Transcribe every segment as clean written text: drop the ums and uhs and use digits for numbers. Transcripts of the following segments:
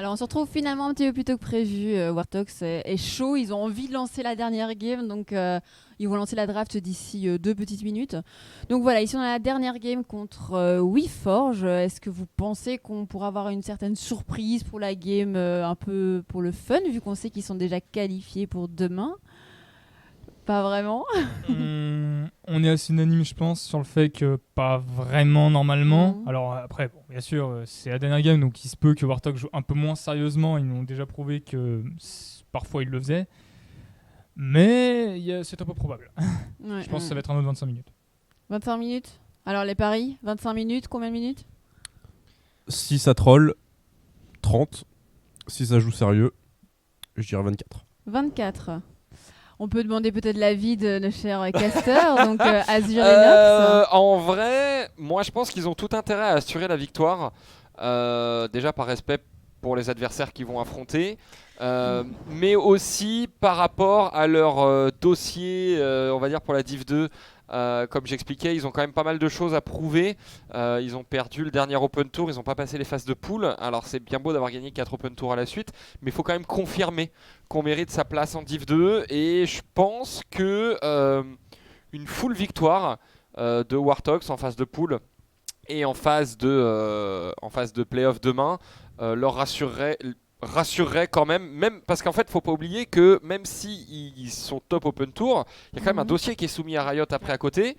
Alors on se retrouve finalement un petit peu plus tôt que prévu. Warthog est chaud, ils ont envie de lancer la dernière game, donc ils vont lancer la draft d'ici 2 petites minutes. Donc voilà, ils sont dans la dernière game contre WeForge. Est-ce que vous pensez qu'on pourra avoir une certaine surprise pour la game, un peu pour le fun, vu qu'on sait qu'ils sont déjà qualifiés pour demain? Pas vraiment. On est assez unanime, je pense, sur le fait que pas vraiment normalement. Mhm. Alors après, bon, bien sûr, c'est la dernière game, donc il se peut que Warthog joue un peu moins sérieusement. Ils nous ont déjà prouvé que parfois ils le faisaient. Mais c'est un peu probable. Ouais, Je pense que ça va être un autre 25 minutes. 25 minutes. Alors les paris, 25 minutes, combien de minutes? Si ça troll, 30. Si ça joue sérieux, je dirais 24. 24. On peut demander peut-être l'avis de nos chers casters, donc Azure et Nox. En vrai, moi je pense qu'ils ont tout intérêt à assurer la victoire. Déjà par respect pour les adversaires qu'ils vont affronter. Mais aussi par rapport à leur dossier, on va dire pour la Div 2. Comme j'expliquais, ils ont quand même pas mal de choses à prouver. Ils ont perdu le dernier Open Tour, ils n'ont pas passé les phases de poule. Alors c'est bien beau d'avoir gagné 4 Open Tours à la suite, mais il faut quand même confirmer qu'on mérite sa place en Div 2. Et je pense que une full victoire de Warthogs en phase de poule et en phase de playoff demain leur rassurerait quand même parce qu'en fait faut pas oublier que même si ils sont top Open Tour, il y a quand même un dossier qui est soumis à Riot après à côté.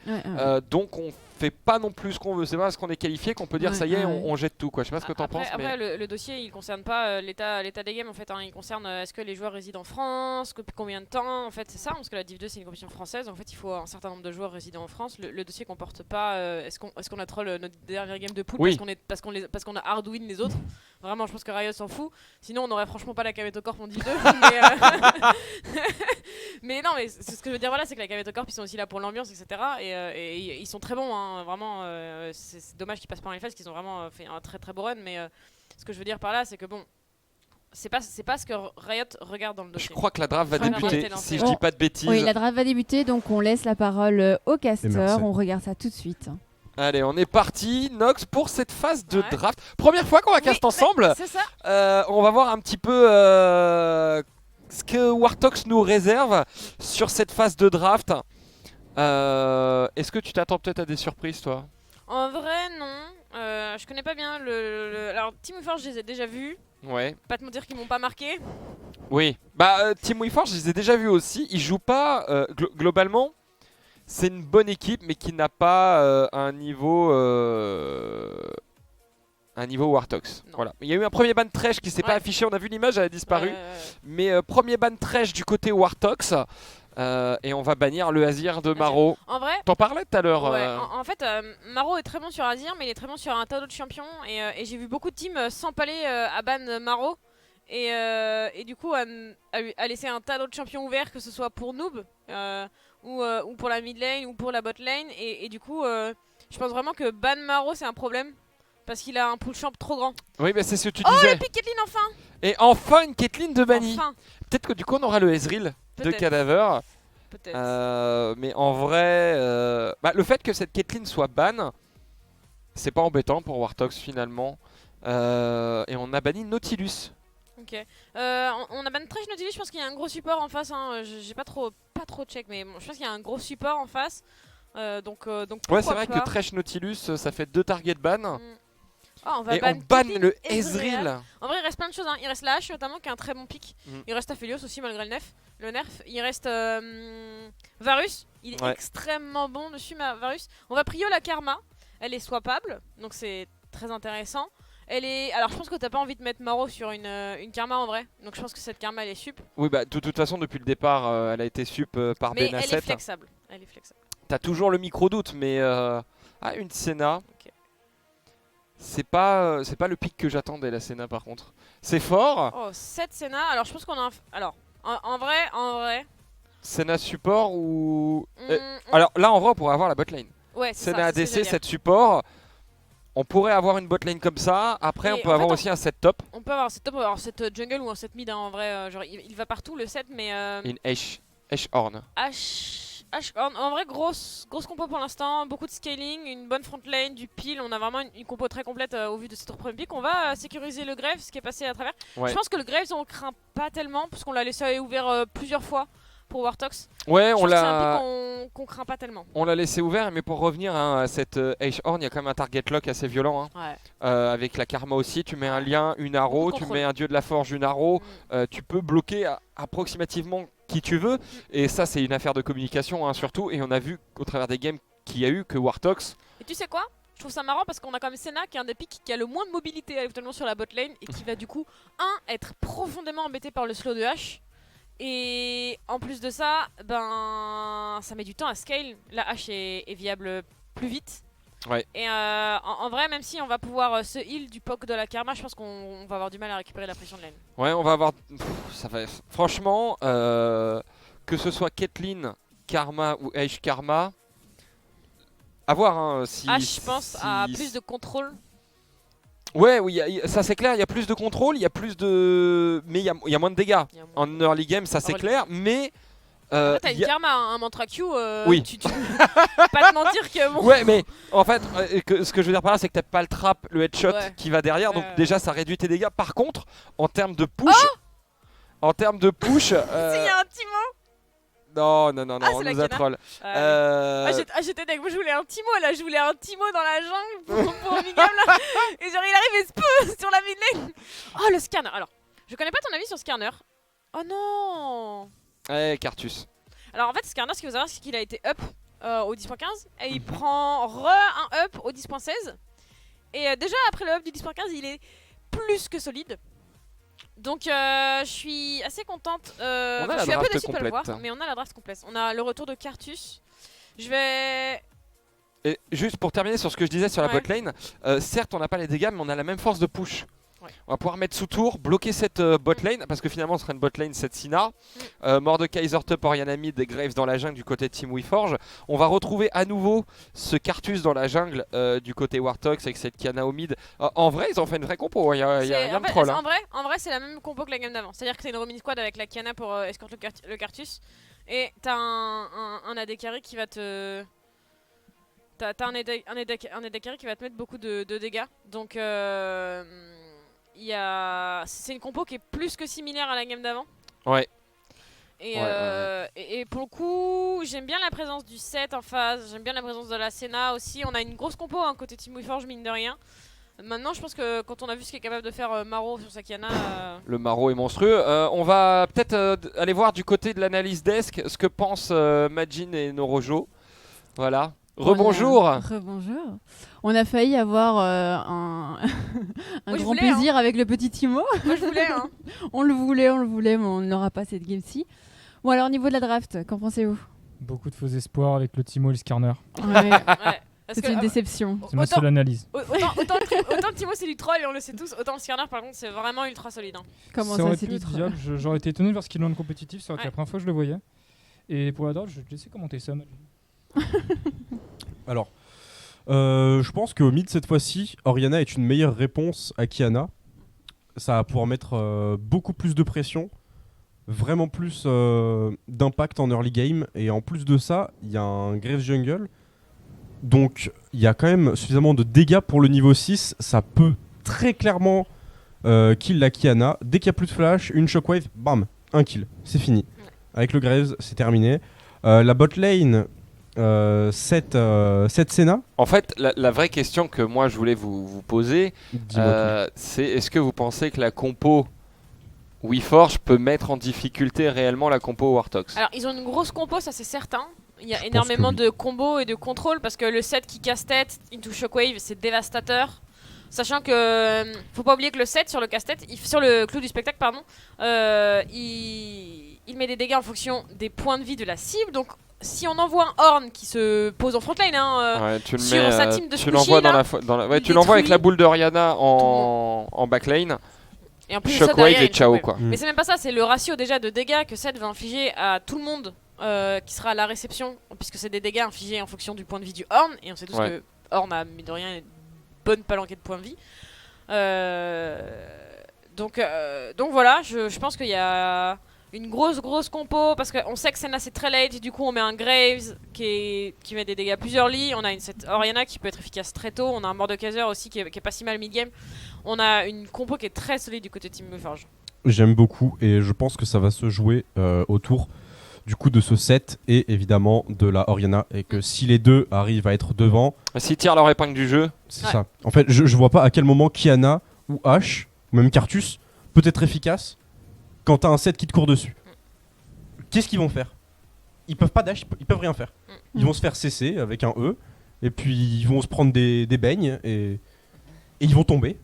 Donc on fait pas non plus ce qu'on veut, c'est pas parce qu'on est qualifié qu'on peut dire ça y est, on jette tout quoi. Je sais pas ce que t'en penses. Après le dossier il concerne pas l'état des games en fait, hein. Il concerne est-ce que les joueurs résident en France, depuis combien de temps en fait, c'est ça, parce que la Div 2 c'est une compétition française, en fait il faut un certain nombre de joueurs résidant en France. Le dossier comporte pas est-ce qu'on a troll notre dernière game de pool parce qu'on a hardwin les autres. Vraiment, je pense que Riot s'en fout. Sinon, on n'aurait franchement pas la Kameto Corp en Div 2. Mais non, mais ce que je veux dire, voilà, c'est que la Kameto Corp, ils sont aussi là pour l'ambiance, etc. Et ils sont très bons, hein, vraiment. C'est dommage qu'ils passent pas dans les phases, qu'ils ont vraiment fait un très très beau run. Mais ce que je veux dire par là, c'est que bon, c'est pas ce que Riot regarde dans le dossier. Je crois que la draft va débuter, si je dis pas de bêtises. Oui, la draft va débuter, donc on laisse la parole aux casters. On regarde ça tout de suite. Allez, on est parti, Nox, pour cette phase de draft. Première fois qu'on va cast ensemble. C'est ça. On va voir un petit peu ce que Warthogs nous réserve sur cette phase de draft. Est-ce que tu t'attends peut-être à des surprises, toi? En vrai, non. Je connais pas bien Alors, Team WeForge, je les ai déjà vus. Ouais. Pas te mentir qu'ils m'ont pas marqué. Oui. Bah, Team WeForge, je les ai déjà vus aussi. Ils jouent pas globalement. C'est une bonne équipe, mais qui n'a pas un niveau Warthogs. Voilà. Il y a eu un premier ban Thresh qui s'est pas affiché, on a vu l'image, elle a disparu. Mais premier ban Thresh du côté Warthogs. Et on va bannir le Azir de Maro. En vrai, t'en parlais tout à l'heure. En fait, Maro est très bon sur Azir, mais il est très bon sur un tas d'autres champions. Et j'ai vu beaucoup de teams s'empaler à ban Maro. Et du coup, à laisser un tas d'autres champions ouverts, que ce soit pour Noob. Ou pour la mid lane ou pour la bot lane, et du coup je pense vraiment que ban Maro c'est un problème parce qu'il a un pull champ trop grand. Oui, mais c'est ce que tu disais. disais. Oh, le pick Caitlyn enfin. Et enfin une Caitlyn de banni. Enfin. Peut-être que du coup on aura le Ezreal de Cadaver. Peut-être. Mais en vrai le fait que cette Caitlyn soit ban, c'est pas embêtant pour Warthogs finalement. Et on a banni Nautilus. Ok. On a ban Thresh Nautilus, je pense qu'il y a un gros support en face, hein. J'ai pas trop check, mais bon, je pense qu'il y a un gros support en face. Donc ouais, c'est vrai que Thresh Nautilus, ça fait 2 target ban. On va et on ban le Ezreal. En vrai, il reste plein de choses, hein. Il reste la hache notamment, qui est un très bon pick. Il reste Aphelios aussi, malgré le nerf. Il reste Varus, il est extrêmement bon dessus, Varus. On va prio la Karma, elle est swappable, donc c'est très intéressant. Alors je pense que t'as pas envie de mettre Maro sur une Karma en vrai, donc je pense que cette Karma elle est sup. Oui, bah de toute façon depuis le départ elle a été sup par mais Benasset. elle est flexible. T'as toujours le micro doute, mais une Senna. C'est pas le pic que j'attendais, la Senna par contre. C'est fort. Oh, 7 Senna, alors je pense qu'on a alors en vrai. Senna support ou alors là en vrai on pourrait avoir la botlane. Ouais, Senna ADC, 7 support. On pourrait avoir une botlane comme ça. Après, on peut avoir aussi un set top. On peut avoir un set top, alors set jungle ou un set mid, hein, en vrai. Genre, il va partout le set, mais. Une Ashe Horn. En vrai, grosse compo pour l'instant, beaucoup de scaling, une bonne front lane, du peel. On a vraiment une compo très complète au vu de cette premier pick. On va sécuriser le Graves, ce qui est passé à travers. Ouais. Je pense que le Graves, on craint pas tellement, parce qu'on l'a laissé ouvert plusieurs fois pour Wartox. Ouais, Je on pense que c'est l'a. un pick qu'on craint pas tellement. On l'a laissé ouvert, mais pour revenir à cette Ace Horn, il y a quand même un target lock assez violent. Ouais. Avec la Karma aussi, tu mets un lien, une arrow, Beaucoup de tu contrôle. mets un dieu de la forge, une arrow, tu peux bloquer approximativement qui tu veux. Et ça, c'est une affaire de communication surtout. Et on a vu au travers des games qu'il y a eu que Wartox. Et tu sais quoi? Je trouve ça marrant parce qu'on a quand même Senna qui est un des picks qui a le moins de mobilité actuellement sur la bot lane et qui va du coup, être profondément embêté par le slow de H. Et en plus de ça, ça met du temps à scale. La hache est viable plus vite. Ouais. Et en vrai, même si on va pouvoir se heal du poke de la karma, je pense qu'on va avoir du mal à récupérer la pression de lane. Ouais, on va avoir. Ça va. Franchement, que ce soit Caitlyn, Karma ou Ace Karma, à voir. Si, H, je pense, si- a plus de contrôle. Ouais, oui, ça c'est clair, il y a plus de contrôle, il y a plus de. Mais il y a moins de dégâts. Il y a moins En early game, ça c'est Early. clair, mais. Après, t'as il une y a- karma, un mantra Q. Oui. Tu pas te mentir que bon. Ouais, mais en fait, ce que je veux dire par là, c'est que t'as pas le trap, le headshot Ouais. qui va derrière, donc Ouais. déjà ça réduit tes dégâts. Par contre, en termes de push. En termes de push. S'il y a un Timo. Non, c'est on la nous a Kena. troll. J'étais dingue, moi je voulais un Timo là, je voulais un Timo dans la jungle pour Migam là. Et genre il arrive et se peut sur la mid lane. Oh le scanner, alors je connais pas ton avis sur Scanner. Oh non. Cartus. Alors en fait Scanner, ce qu'il faut savoir c'est qu'il a été up au 10.15 et il prend un up au 10.16. Et déjà après le up du 10.15 il est plus que solide. Donc je suis assez contente. a la je suis un peu draft déçue de pas le complète. voir, mais on a la draft complète. On a le retour de Cartus. Je vais. Et juste pour terminer sur ce que je disais sur la Ouais. bot lane, certes on n'a pas les dégâts, mais on a la même force de push. Ouais. On va pouvoir mettre sous tour, bloquer cette bot lane, parce que finalement ce sera une bot lane cette Sina. Mordekaiser top, Orianna mid et Graves dans la jungle du côté de Team WeForge. On va retrouver à nouveau ce Cartus dans la jungle du côté Wartox avec cette Kiana au mid. En vrai, ils ont fait une vraie compo, il y a rien de troll. En vrai, c'est la même compo que la game d'avant. C'est-à-dire que t'as une Romini Squad avec la Kiana pour escorter le Cartus. Et t'as un AD carry qui va te. T'as un AD carry qui va te mettre beaucoup de dégâts. Donc, c'est une compo qui est plus que similaire à la game d'avant. Ouais. Et, Ouais. et pour le coup, j'aime bien la présence du 7 en phase, j'aime bien la présence de la Senna aussi. On a une grosse compo côté Team WeForge, mine de rien. Maintenant, je pense que quand on a vu ce qu'est capable de faire Maro sur sa Kiana. Le Maro est monstrueux. On va peut-être aller voir du côté de l'analyse desk ce que pensent Majin et Norojo. Voilà. Rebonjour. Rebonjour. On a failli avoir un Moi, je grand voulais, plaisir avec le petit Timo. Moi, je voulais, hein. On le voulait, mais on n'aura pas cette game-ci. Bon, alors, au niveau de la draft, qu'en pensez-vous? Beaucoup de faux espoirs avec le Timo et le Skarner. Ouais, Ouais. Parce c'est que, une déception. C'est ma seule analyse. autant le Timo c'est du troll et on le sait tous, autant le Skarner par contre c'est vraiment ultra solide. Hein. Comment ça ça, aurait c'est pu du être troll? viable. J'aurais été étonné de voir ce qu'il en compétitif. C'est vrai que Ouais. la première fois que je le voyais. Et pour la draft, je vais te laisser commenter ça. Alors, je pense qu'au mid cette fois-ci, Orianna est une meilleure réponse à Kiana. Ça va pouvoir mettre beaucoup plus de pression, vraiment plus d'impact en early game. Et en plus de ça, il y a un Graves Jungle. Donc il y a quand même suffisamment de dégâts pour le niveau 6. Ça peut très clairement kill la Kiana. Dès qu'il n'y a plus de flash, une shockwave, bam, un kill. C'est fini. Avec le Graves, c'est terminé. La bot lane, cette Senna. En fait, la vraie question que moi je voulais vous poser, Dis-moi c'est est-ce que vous pensez que la compo WeForge peut mettre en difficulté réellement la compo Wartox? Alors ils ont une grosse compo, ça c'est certain. Il y a Je énormément pense que de combos et de contrôle parce que le set qui casse-tête into Shockwave c'est dévastateur. Sachant que faut pas oublier que le set sur le casse-tête, sur le clou du spectacle pardon, il met des dégâts en fonction des points de vie de la cible. Donc si on envoie un Horn qui se pose en frontline, Ouais, tu le sur mets, sa team de tu l'envoies Squishy, ouais, il tu l'envoies avec détruit la boule de Rihanna en backline, et en plus de ça, Shockwave derrière, il y a et une ciao Shockwave. quoi. Mais c'est même pas ça, c'est le ratio déjà de dégâts que Seth va infliger à tout le monde qui sera à la réception, puisque c'est des dégâts infligés en fonction du point de vie du Horn, et on sait tous Ouais. que Horn a, mine de rien, une bonne palanquée de points de vie. Donc voilà, je pense qu'il y a une grosse compo parce qu'on sait que Senna c'est très late, du coup on met un Graves qui met des dégâts plus early, on a cette Orianna qui peut être efficace très tôt, on a un Mordekaiser aussi qui est pas si mal mid-game, on a une compo qui est très solide du côté de Team Forge. J'aime beaucoup et je pense que ça va se jouer autour du coup de ce set et évidemment de la Orianna, et que si les deux arrivent à être devant, S'ils tirent leur épingle du jeu, c'est ça. En fait, je vois pas à quel moment Qiyana ou Ashe ou même Cartus peut être efficace quand t'as un set qui te court dessus. Qu'est-ce qu'ils vont faire? Ils peuvent pas dash, ils peuvent rien faire. Ils vont se faire cesser avec un E, et puis ils vont se prendre des beignes et ils vont tomber.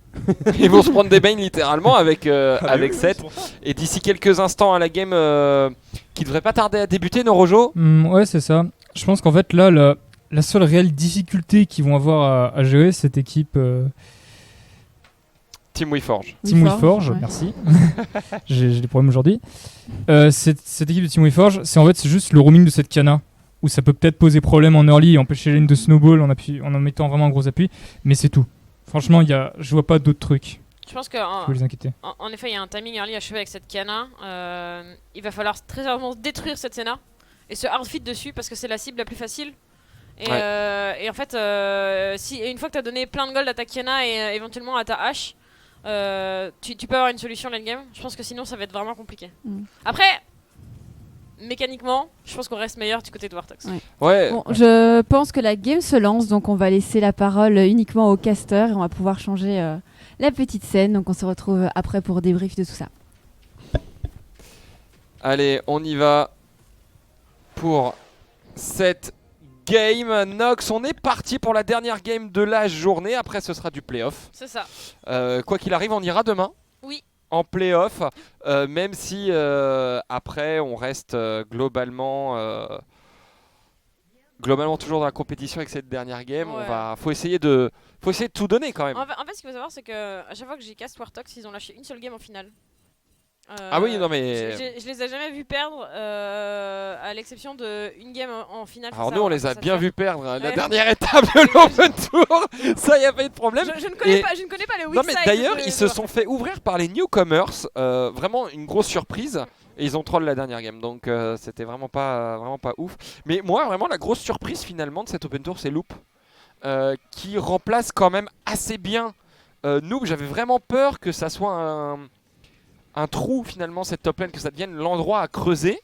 ils vont se prendre des beignes littéralement avec Oui, 7. c'est pour ça. Et d'ici quelques instants à la game qui devrait pas tarder à débuter, Norojo. Ouais, c'est ça. Je pense qu'en fait, là, la seule réelle difficulté qu'ils vont avoir à gérer cette équipe Team WeForge. Team WeForge, ouais. merci. J'ai des problèmes aujourd'hui. Cette équipe de Team WeForge, c'est juste le roaming de cette Qiyana, où ça peut peut-être poser problème en early et empêcher les lignes de snowball en mettant vraiment un gros appui, mais c'est tout. Franchement, je vois pas d'autres trucs Je pense que qui faut les inquiéter. en effet il y a un timing early à chevet avec cette Qiyana, il va falloir très sérieusement détruire cette Senna et se hard fit dessus parce que c'est la cible la plus facile. Et en fait, une fois que tu as donné plein de gold à ta Qiyana et éventuellement à ta hache, tu peux avoir une solution late game. Je pense que sinon ça va être vraiment compliqué. Après, mécaniquement, je pense qu'on reste meilleur du côté de Wartox. Ouais. Bon, je pense que la game se lance, donc on va laisser la parole uniquement au caster et on va pouvoir changer la petite scène. Donc on se retrouve après pour débrief de tout ça. Allez, on y va pour cette game. Nox, on est parti pour la dernière game de la journée. Après, ce sera du playoff. C'est ça. Quoi qu'il arrive, on ira demain. Oui. En playoff, même si après on reste globalement toujours dans la compétition avec cette dernière game. Ouais. Faut essayer de tout donner quand même. En fait, ce qu'il faut savoir, c'est que à chaque fois que j'ai cast Wartox, ils ont lâché une seule game en finale. Ah oui, non mais Je les ai jamais vus perdre, à l'exception d'une game en finale. alors face nous à- on les a face à bien Tchad. vus perdre la Ouais. dernière étape de l'Open Tour. Ça, y a pas eu de problème. Je ne connais Et- pas, je ne connais pas le weak Non mais side d'ailleurs de- ils de se Wartox. sont fait ouvrir par les newcomers, vraiment une grosse surprise, et ils ont troll la dernière game, donc c'était vraiment pas ouf. Mais moi vraiment la grosse surprise finalement de cet Open Tour, c'est Loop, qui remplace quand même assez bien Noob. J'avais vraiment peur que ça soit un trou finalement cette top lane, que ça devienne l'endroit à creuser.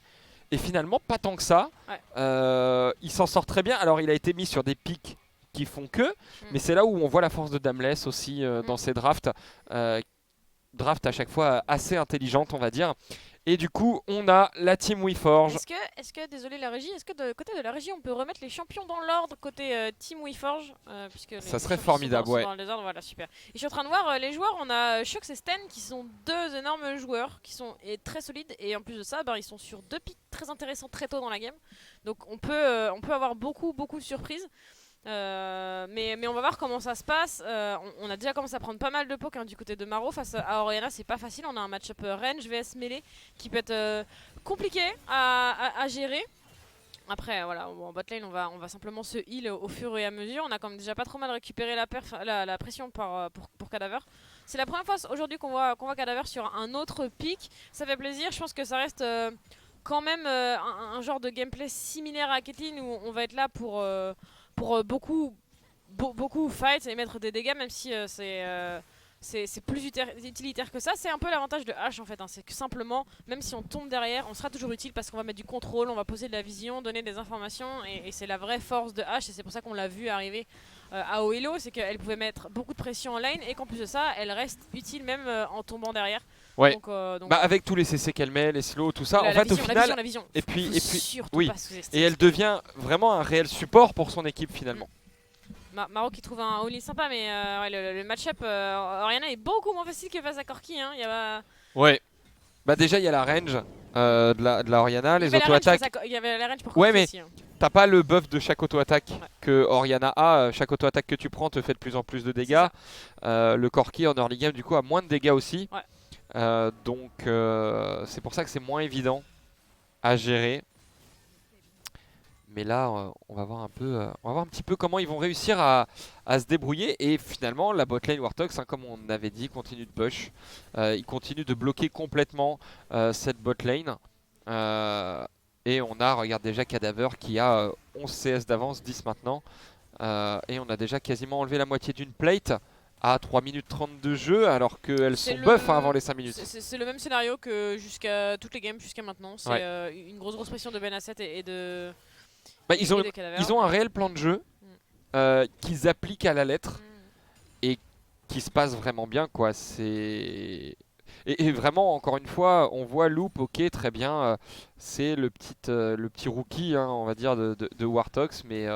Et finalement pas tant que ça. Ouais. Il s'en sort très bien. Alors il a été mis sur des pics qui font que, mais c'est là où on voit la force de Damless aussi dans ses drafts. Draft à chaque fois assez intelligente, on va dire. Et du coup, on a la team WeForge. Est-ce que, désolé la régie, est-ce que de côté de la régie, on peut remettre les champions dans l'ordre côté Team WeForge, puisque Ça les serait champions formidable, sont ouais. dans le désordre, voilà, super. Et je suis en train de voir les joueurs, on a Shox et Sten qui sont deux énormes joueurs qui sont très solides, et en plus de ça, ils sont sur deux pics très intéressants très tôt dans la game. Donc on peut avoir beaucoup de surprises. Mais on va voir comment ça se passe. On a déjà commencé à prendre pas mal de poke du côté de Maro face à Orianna, c'est pas facile. On a un match-up range vs melee qui peut être compliqué à gérer. Après voilà, en botlane on va simplement se heal au fur et à mesure. On a quand même déjà pas trop mal récupéré la pression pour Cadaver. C'est la première fois aujourd'hui qu'on voit Cadaver sur un autre pick. Ça fait plaisir, je pense que ça reste quand même un genre de gameplay similaire à Caitlyn où on va être là pour beaucoup fight et mettre des dégâts, même si c'est plus utilitaire que ça. C'est un peu l'avantage de H en fait, c'est que simplement, même si on tombe derrière, on sera toujours utile parce qu'on va mettre du contrôle, on va poser de la vision, donner des informations, et c'est la vraie force de H, et c'est pour ça qu'on l'a vu arriver à Oelo, c'est qu'elle pouvait mettre beaucoup de pression en lane, et qu'en plus de ça, elle reste utile même en tombant derrière. Ouais. Donc, Avec tous les CC qu'elle met, les slows, tout ça, la en fait vision, au final, la vision. et puis Surtout oui. pas sous-estimer. Et elle devient vraiment un réel support pour son équipe finalement. Maro qui trouve un all-in sympa, mais le match-up Orianna est beaucoup moins facile que face à Corki. Ouais. Bah déjà il y a la range de la Orianna, les auto-attaques. Il y avait la range pour Ouais, Corki mais aussi. T'as pas le buff de chaque auto-attaque que Orianna a. Chaque auto-attaque que tu prends te fait de plus en plus de dégâts. Le Corki en early game du coup a moins de dégâts aussi. Ouais. Donc c'est pour ça que c'est moins évident à gérer. Mais là, on va voir un petit peu comment ils vont réussir à se débrouiller. Et finalement, la botlane Wartox, comme on avait dit, continue de push. Ils continuent de bloquer complètement cette botlane. Et on a, regarde déjà Cadaver qui a 11 CS d'avance, 10 maintenant. Et on a déjà quasiment enlevé la moitié d'une plate à 3 minutes 30 de jeu alors qu'elles sont buff avant les 5 minutes. C'est le même scénario que jusqu'à toutes les games jusqu'à maintenant. C'est une grosse pression de Benasset et de. Bah, ils ont un réel plan de jeu qu'ils appliquent à la lettre et qui se passe vraiment bien, quoi. Et vraiment, encore une fois, on voit Loop, ok, très bien, c'est le petit rookie, hein, on va dire, de Wartox, mais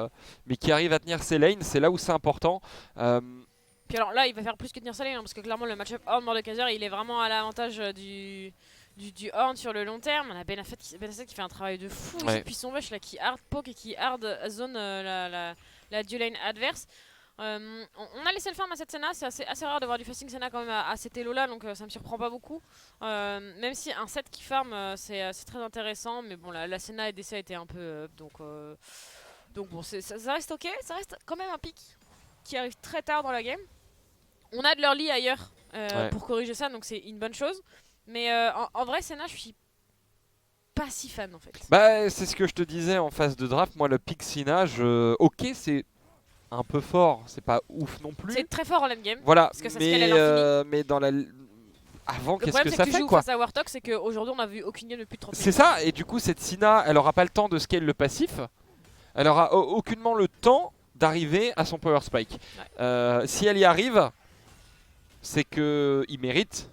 qui arrive à tenir ses lanes, c'est là où c'est important. Puis alors là, il va faire plus que tenir sa lane, hein, parce que clairement, le match-up Horn Mordekaiser, il est vraiment à l'avantage du Horn sur le long terme. On a Benasset qui fait un travail de fou ici depuis son bush là, qui hard poke et qui hard zone la dual lane adverse. On a laissé le farm à cette Senna, c'est assez rare de voir du fasting Senna quand même à cet elo là, donc ça me surprend pas beaucoup. Même si un set qui farm c'est très intéressant, mais bon la Senna et DC a été un peu up, donc bon ça reste ok, ça reste quand même un pick qui arrive très tard dans la game. On a de l'early ailleurs pour corriger ça, donc c'est une bonne chose. Mais en vrai Senna je suis pas si fan en fait. Bah c'est ce que je te disais en phase de draft, moi le pick Senna, ok c'est un peu fort, c'est pas ouf non plus. C'est très fort en lane game. Voilà, parce que ça scale à l'infini. mais dans la avant, qu'est-ce que ça fait, quoi. Le problème, c'est que tu joues quoi face à Wartox, c'est qu'aujourd'hui on a vu aucune game depuis 30 minutes. C'est ça, et du coup cette Sina, elle aura pas le temps de scale le passif. Elle aura aucunement le temps d'arriver à son power spike. Si elle y arrive, c'est que il mérite.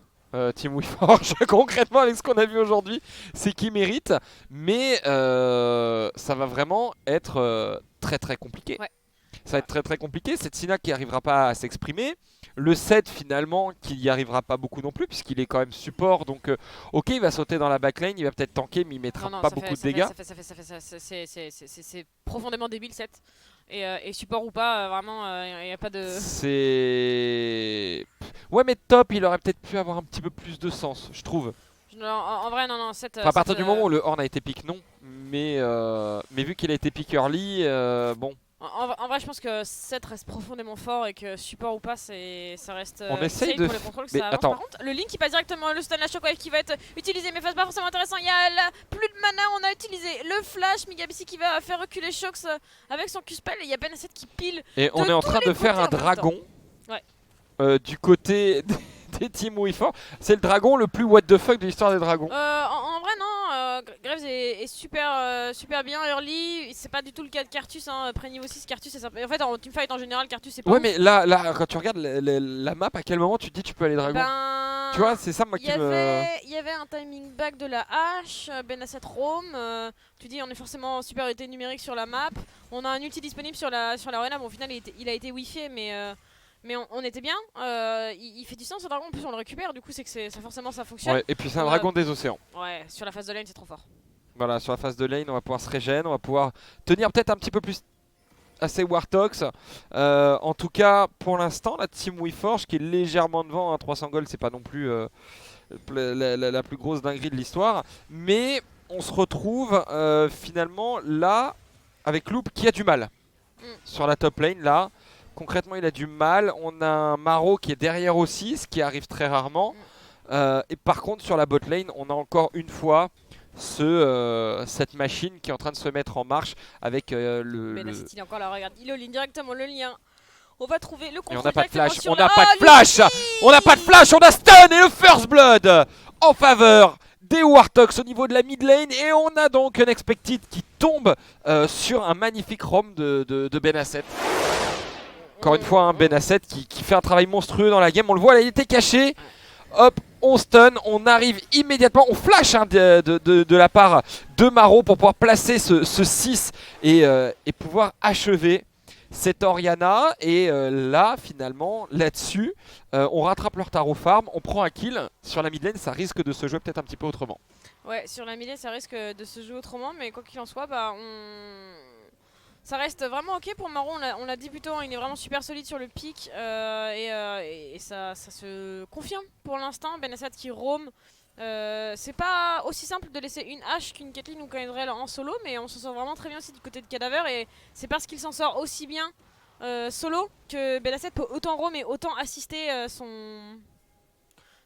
Team WeForge concrètement avec ce qu'on a vu aujourd'hui, c'est qu'il mérite, mais ça va vraiment être très très compliqué. Ça va être très très compliqué. Cette Sina qui n'arrivera pas à s'exprimer. Le 7 finalement qui n'y arrivera pas beaucoup non plus puisqu'il est quand même support. Donc ok il va sauter dans la backline, il va peut-être tanker mais il mettra pas beaucoup de dégâts. C'est profondément débile 7. Et support ou pas, vraiment il n'y a pas de... Ouais mais top il aurait peut-être pu avoir un petit peu plus de sens je trouve. En vrai non 7... Enfin, à partir du moment où le Horn a été pick non. Mais vu qu'il a été pick early, bon. En vrai, je pense que 7 reste profondément fort et que support ou pas, ça reste on essaye de... pour les contrôles que mais ça avance. attends. Par contre, le link qui passe directement, le stun la shockwave qui va être utilisé, mais c'est pas forcément intéressant. Il y a plus de mana, on a utilisé le flash, Migabisi qui va faire reculer Shox avec son Q-spell. Il y a Benasset qui pile. Et on est en train de faire un dragon du côté des Team WeForge. C'est le dragon le plus what the fuck de l'histoire des dragons. En vrai, non. Graves est super bien early. C'est pas du tout le cas de Cartus. Après niveau 6, Cartus c'est simple. En fait, en teamfight en général, Cartus c'est pas. Ouais, mais là, quand tu regardes la map, à quel moment tu te dis tu peux aller dragon? Tu vois, c'est ça moi qui me. Il y avait un timing back de la hache, Benasset roam. Tu dis on est forcément en supériorité numérique sur la map. On a un ulti disponible sur l'arena. Bon, au final, il a été wifi, mais on était bien. Il fait du sens ce dragon, en plus on le récupère, du coup c'est que forcément ça fonctionne. Ouais, et puis c'est un dragon des océans. Ouais, sur la phase de lane c'est trop fort. Voilà, sur la phase de lane on va pouvoir se régénérer, on va pouvoir tenir peut-être un petit peu plus assez Wartox. En tout cas, pour l'instant, la Team WeForge qui est légèrement devant, hein, 300 gold, c'est pas non plus la plus grosse dinguerie de l'histoire. Mais on se retrouve finalement là avec Loop qui a du mal sur la top lane là. Concrètement, il a du mal. On a un Maro qui est derrière aussi, ce qui arrive très rarement. Et par contre, sur la bot lane, on a encore une fois cette machine qui est en train de se mettre en marche avec Benasset, il est encore là, regarde. Il ligne directement le lien. On va trouver le contrôle. Et on n'a pas de flash. On n'a pas de flash. On n'a pas de flash. On a stun et le first blood en faveur des Wartox au niveau de la mid lane. Et on a donc un expected qui tombe sur un magnifique roam de Benasset. Encore une fois, Benasset qui fait un travail monstrueux dans la game. On le voit, là, il était caché. Hop, on stun, on arrive immédiatement. On flash de la part de Maro pour pouvoir placer ce 6 et pouvoir achever cette Orianna. Et là, finalement, là-dessus, on rattrape le retard au farm. On prend un kill. Sur la mid lane, ça risque de se jouer peut-être un petit peu autrement. Ouais, sur la mid lane, ça risque de se jouer autrement. Mais quoi qu'il en soit, ça reste vraiment ok pour Maro, on l'a dit plus tôt, il est vraiment super solide sur le pic et ça se confirme pour l'instant. Benasset qui roam, c'est pas aussi simple de laisser une hache qu'une Caitlyn ou qu'un Ezreal en solo, mais on s'en sort vraiment très bien aussi du côté de Cadaver et c'est parce qu'il s'en sort aussi bien solo que Benasset peut autant roam et autant assister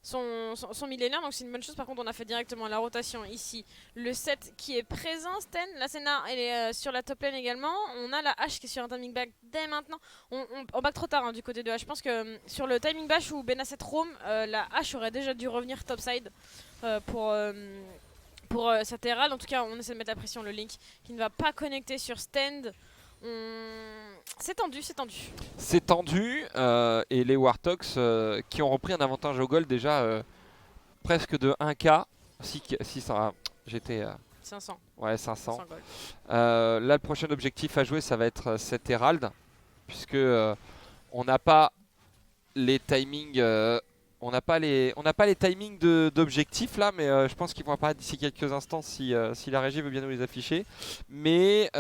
son millénaire, donc c'est une bonne chose. Par contre, on a fait directement la rotation ici. Le 7 qui est présent, Sten. La Senna, elle est sur la top lane également. On a la H qui est sur un timing back dès maintenant. On back trop tard hein, du côté de H. Je pense que sur le timing bash où Benasset roam, la H aurait déjà dû revenir topside pour cette Herald. En tout cas, on essaie de mettre la pression. Le Link qui ne va pas connecter sur Stand. C'est tendu, c'est tendu. C'est tendu et les Warthogs qui ont repris un avantage au gold déjà presque de 1K. Si ça, j'étais 500. Ouais, 500. 500 gold. Là, le prochain objectif à jouer, ça va être cette Herald, puisque on n'a pas les timings. On n'a pas les timings d'objectifs là, mais je pense qu'ils vont apparaître d'ici quelques instants si la régie veut bien nous les afficher. Mais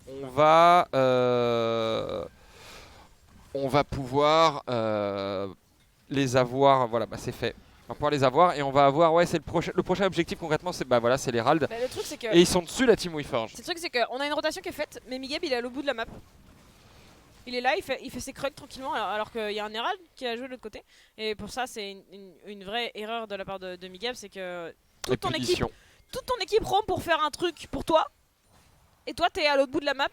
on va pouvoir les avoir. Voilà, bah c'est fait. On va pouvoir les avoir et on va avoir. Ouais, c'est le prochain objectif concrètement, c'est voilà, c'est l'Herald. Bah, le truc c'est que. Et ils sont dessus la team WeForge. Le truc c'est qu'on a une rotation qui est faite, mais Migab il est à l'autre bout de la map. Il est là, il fait ses crugs tranquillement alors qu'il y a un Herald qui a joué de l'autre côté. Et pour ça, c'est une vraie erreur de la part de Migab, c'est que toute ton équipe roam pour faire un truc pour toi. Et toi, t'es à l'autre bout de la map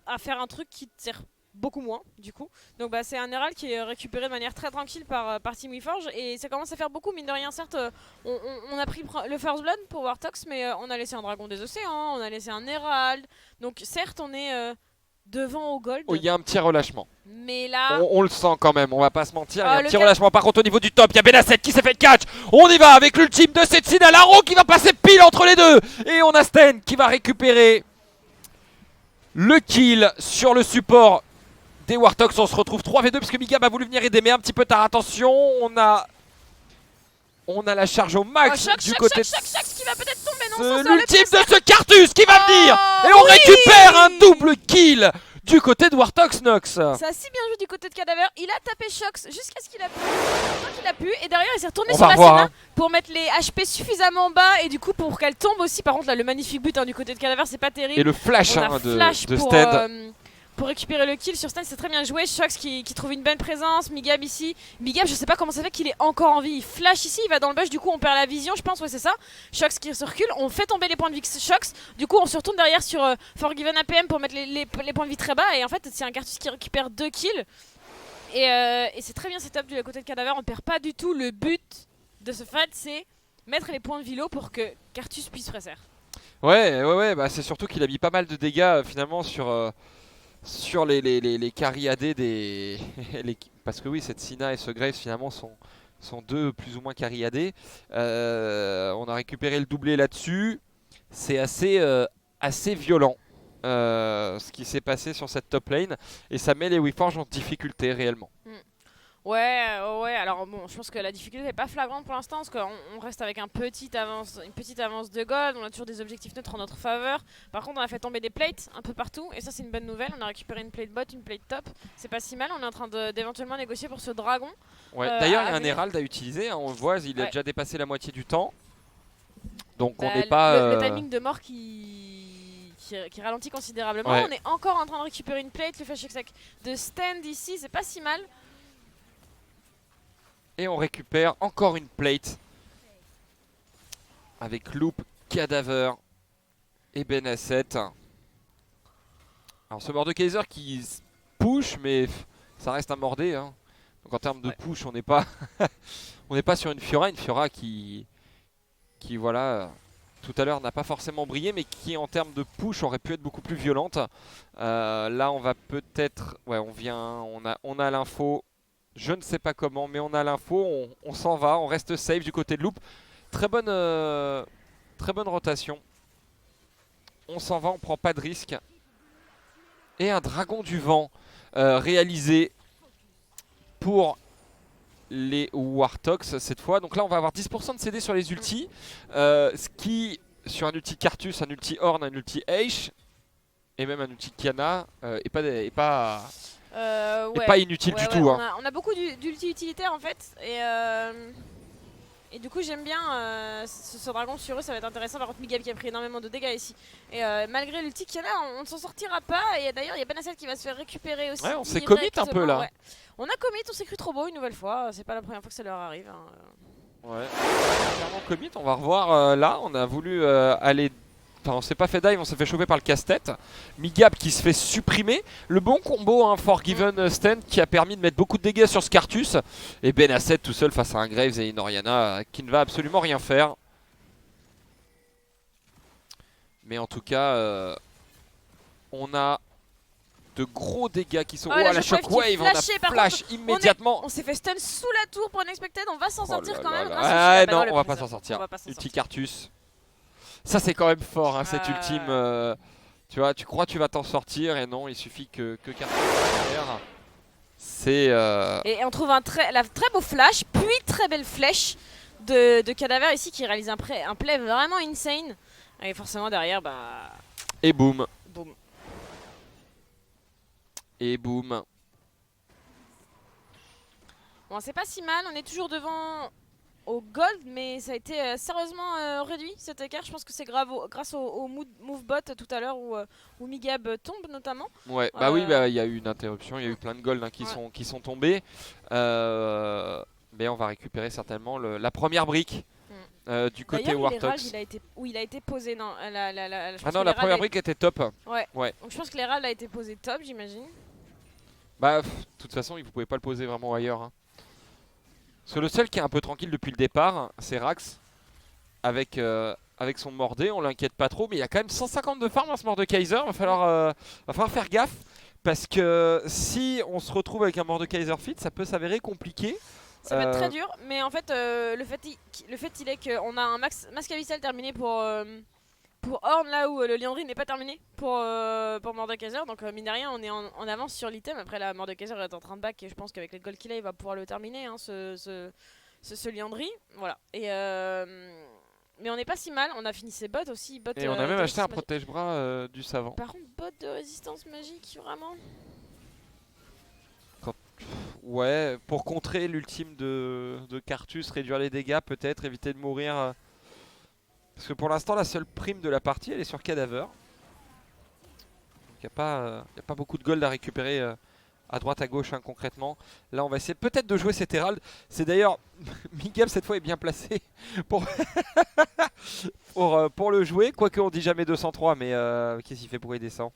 à faire un truc qui te sert beaucoup moins, du coup. Donc bah, c'est un Herald qui est récupéré de manière très tranquille par Team WeForge. Et ça commence à faire beaucoup, mine de rien. Certes, on a pris le First Blood pour Warthogs, mais on a laissé un Dragon des Océans, on a laissé un Herald. Donc certes, on est... devant au gold. Oh, il y a un petit relâchement. Mais là... On le sent quand même, on va pas se mentir. Il y a un petit relâchement. Par contre, au niveau du top, il y a Benasset qui s'est fait catch. On y va avec l'ultime de Setsuna Laro qui va passer pile entre les deux. Et on a Sten qui va récupérer le kill sur le support des Warthogs. On se retrouve 3v2 parce que Migab a voulu venir aider. Mais un petit peu tard, attention. On a la charge au max du côté de Choc qui va peut-être tomber, non? l'ultime de ce Cartus qui va venir. Et on récupère un double kill du côté de Warthogs Nox. Ça a si bien joué du côté de Cadaver. Il a tapé Shox jusqu'à ce qu'il a pu. Et derrière, il s'est retourné sur la Senna pour mettre les HP suffisamment bas. Et du coup, pour qu'elle tombe aussi. Par contre, là, le magnifique but du côté de Cadaver, c'est pas terrible. Et le flash, de Stead. Pour récupérer le kill sur Stan, c'est très bien joué. Shox qui trouve une bonne présence. Migab ici. Migab, je sais pas comment ça fait qu'il est encore en vie. Il flash ici, il va dans le bush. Du coup, on perd la vision, je pense. Ouais, c'est ça. Shox qui se recule. On fait tomber les points de vie Shox. Du coup, on se retourne derrière sur Forgiven APM pour mettre les points de vie très bas. Et en fait, c'est un Cartus qui récupère 2 kills. Et c'est très bien setup du côté de Cadaver. On perd pas du tout. Le but de ce fight, c'est mettre les points de vie low pour que Cartus puisse presser. Ouais, bah, c'est surtout qu'il a mis pas mal de dégâts finalement sur les carry AD des... parce que oui, cette Sina et ce Graves finalement sont deux plus ou moins carry AD. On a récupéré le doublé là-dessus. C'est assez violent ce qui s'est passé sur cette top lane. Et ça met les WeForge en difficulté réellement. Ouais, alors bon, je pense que la difficulté n'est pas flagrante pour l'instant, parce qu'on reste avec une petite avance de gold, on a toujours des objectifs neutres en notre faveur. Par contre, on a fait tomber des plates un peu partout, et ça c'est une bonne nouvelle, on a récupéré une plate bot, une plate top, c'est pas si mal, on est en train d'éventuellement négocier pour ce dragon. Ouais, d'ailleurs il y a un Herald à utiliser, hein, on le voit, il a déjà dépassé la moitié du temps, donc on n'est pas... Le timing de mort qui ralentit considérablement, on est encore en train de récupérer une plate, le flash exec de Stand ici, c'est pas si mal. Et on récupère encore une plate avec Loop, Cadaver et Benasset. Alors ce Mordekaiser qui push, mais ça reste un Mordé. Hein. Donc en termes de push, on n'est pas sur une Fiora qui voilà, tout à l'heure n'a pas forcément brillé, mais qui en termes de push aurait pu être beaucoup plus violente. Là on va peut-être, on a l'info. Je ne sais pas comment, mais on a l'info, on s'en va, on reste safe du côté de Loop. Très bonne rotation. On s'en va, on prend pas de risque. Et un dragon du vent réalisé pour les Warthogs cette fois. Donc là, on va avoir 10% de CD sur les ultis. Ce qui, sur un ulti Cartus, un ulti Horn, un ulti Ashe, et même un ulti Kiana, est pas inutile du tout. On a beaucoup d'ulti utilitaires en fait. Et du coup j'aime bien ce dragon sur eux, ça va être intéressant. Par contre Migab qui a pris énormément de dégâts ici. Et malgré l'ulti qu'il y en a, on ne s'en sortira pas. Et d'ailleurs il y a Benasset qui va se faire récupérer aussi. Ouais, on s'est commit un peu là. Ouais. On a commit, on s'est cru trop beau une nouvelle fois. C'est pas la première fois que ça leur arrive. Hein. Ouais. Clairement commit, on va revoir là. On a voulu aller. Enfin, on s'est pas fait dive, on s'est fait choper par le casse-tête. Migab qui se fait supprimer. Le bon combo, hein, Forgiven Stand qui a permis de mettre beaucoup de dégâts sur Scartus. Et Benasset tout seul face à un Graves et une Orianna qui ne va absolument rien faire. Mais en tout cas, on a de gros dégâts qui sont... Oh, Oh, la la Shockwave qui Shockwave, on a flashait, par flash immédiatement. On s'est fait stun sous la tour pour Unexpected. On va s'en sortir Oh là quand là même. là. grâce au Ah, shield. non, Bah le on va pas Blizzard. s'en sortir. On va pas s'en Ulti sortir. Cartus. Ça c'est quand même fort, hein, cette ultime. Tu vois, tu crois que tu vas t'en sortir et non, il suffit que Cartus derrière. C'est... Et on trouve très beau flash, puis très belle flèche de Cadaver ici qui réalise un play vraiment insane. Et forcément derrière, bah... Et boum. Boum. Et boum. Bon, c'est pas si mal, on est toujours devant au gold, mais ça a été sérieusement réduit cet écart. Je pense que c'est grâce au move bot tout à l'heure où Migab tombe notamment. Ouais, bah oui, bah, il y a eu une interruption, il y a eu plein de gold hein, qui sont tombés. Mais on va récupérer certainement la première brique du côté D'ailleurs, Wartox. il a été posé. Non, Ah non, la première brique était top. Ouais. Ouais. Donc je pense que l'Herald a été posé top, j'imagine. Bah, de toute façon, vous pouvez pas le poser vraiment ailleurs. Hein. Parce que le seul qui est un peu tranquille depuis le départ, c'est Rax. Avec son Mordé, on l'inquiète pas trop. Mais il y a quand même 150 de farm dans ce Mordekaiser. Va falloir faire gaffe. Parce que si on se retrouve avec un Mordekaiser fit, ça peut s'avérer compliqué. Ça va être très dur, mais en fait, le fait il est qu'on a un masque abyssal terminé pour Horn, là où le Liandry n'est pas terminé pour Mordekaiser. Donc, mine de rien, on est en avance sur l'item. Après, la Mordekaiser est en train de back et je pense qu'avec les gold qu'il a, il va pouvoir le terminer, hein, ce Liandry. Voilà. Mais on n'est pas si mal, on a fini ses bots aussi. Et on a même acheté un protège-bras du savant. Par contre, bot de résistance magique, vraiment. Ouais, pour contrer l'ultime de Cartus, réduire les dégâts peut-être, éviter de mourir. Parce que pour l'instant, la seule prime de la partie, elle est sur Cadaver. Il n'y a pas beaucoup de gold à récupérer à droite, à gauche, hein, concrètement. Là, on va essayer peut-être de jouer cet Herald. C'est d'ailleurs, Migab cette fois est bien placé pour, pour le jouer. Quoique on dit jamais 203, mais qu'est-ce qu'il fait pour y descend?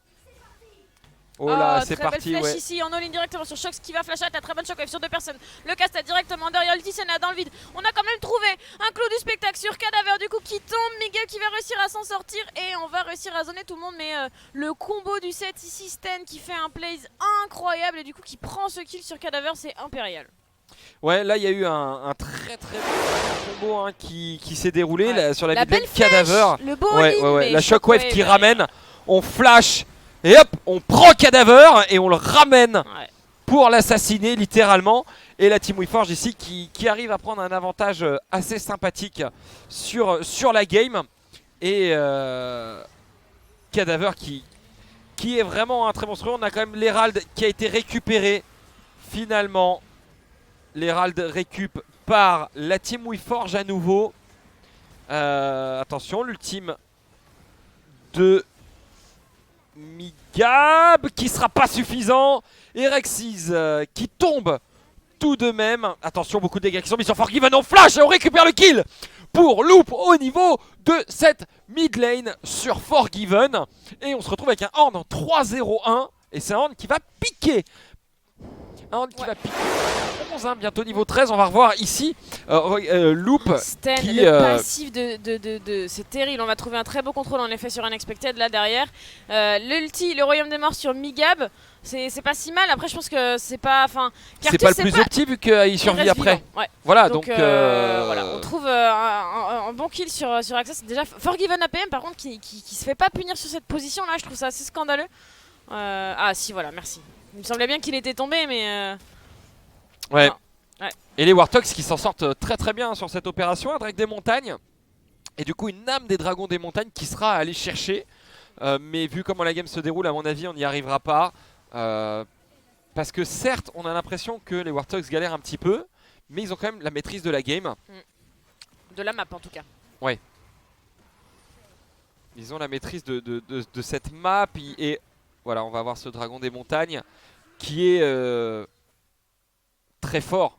Oh là, c'est parti, belle flèche ouais. ici en all-in directement sur Shox qui va flash out, la très bonne shockwave sur deux personnes. Le cast directement derrière Ultisena dans le vide. On a quand même trouvé un clou du spectacle sur Cadaver du coup qui tombe. Miguel qui va réussir à s'en sortir et on va réussir à zoner tout le monde. Mais le combo du set ici, Sten qui fait un plays incroyable et du coup qui prend ce kill sur Cadaver, c'est impérial. Ouais, là il y a eu un très bon combo hein, qui s'est déroulé Ouais. sur la La mid lane belle flèche, Cadaver. le beau Ouais, all-in, mais la shockwave qui ouais. ramène, on flash et hop, on prend Cadaver et on le ramène Ouais. pour l'assassiner littéralement. Et la Team WeForge ici qui arrive à prendre un avantage assez sympathique sur la game. Et Cadaver qui est vraiment un très monstrueux. On a quand même l'Herald qui a été récupéré finalement. L'Herald récup par la Team WeForge à nouveau. Attention, l'ultime de Migab qui sera pas suffisant. Et Rexys qui tombe tout de même. Attention, beaucoup de dégâts qui sont mis sur Forgiven. On flash et on récupère le kill pour Loop au niveau de cette mid lane sur Forgiven. Et on se retrouve avec un Horn en 3-0-1. Et c'est un Horn qui va piquer. Un Horn qui va piquer 11, hein, bientôt niveau 13. On va revoir ici Loop. Sten, qui, le passif c'est terrible. On va trouver un très beau contrôle en effet sur Unexpected là derrière. L'ulti, le royaume des morts sur Migab, c'est pas si mal. Après, je pense que c'est pas. C'est pas le plus opti vu qu'il survit après. Ouais. Voilà, donc voilà, on trouve un bon kill sur Access. Déjà, Forgiven APM par contre qui se fait pas punir sur cette position là, je trouve ça assez scandaleux. Ah si, voilà, merci. Il me semblait bien qu'il était tombé, mais. Ouais. Non. Ouais. Et les Warthogs qui s'en sortent très bien sur cette opération. Un Drake des montagnes. Et du coup, une âme des dragons des montagnes qui sera à aller chercher. Mais vu comment la game se déroule, à mon avis, on n'y arrivera pas. Parce que certes, on a l'impression que les Warthogs galèrent un petit peu. Mais ils ont quand même la maîtrise de la game. De la map en tout cas. Ouais. Ils ont la maîtrise de cette map. Et voilà, on va avoir ce dragon des montagnes qui est très fort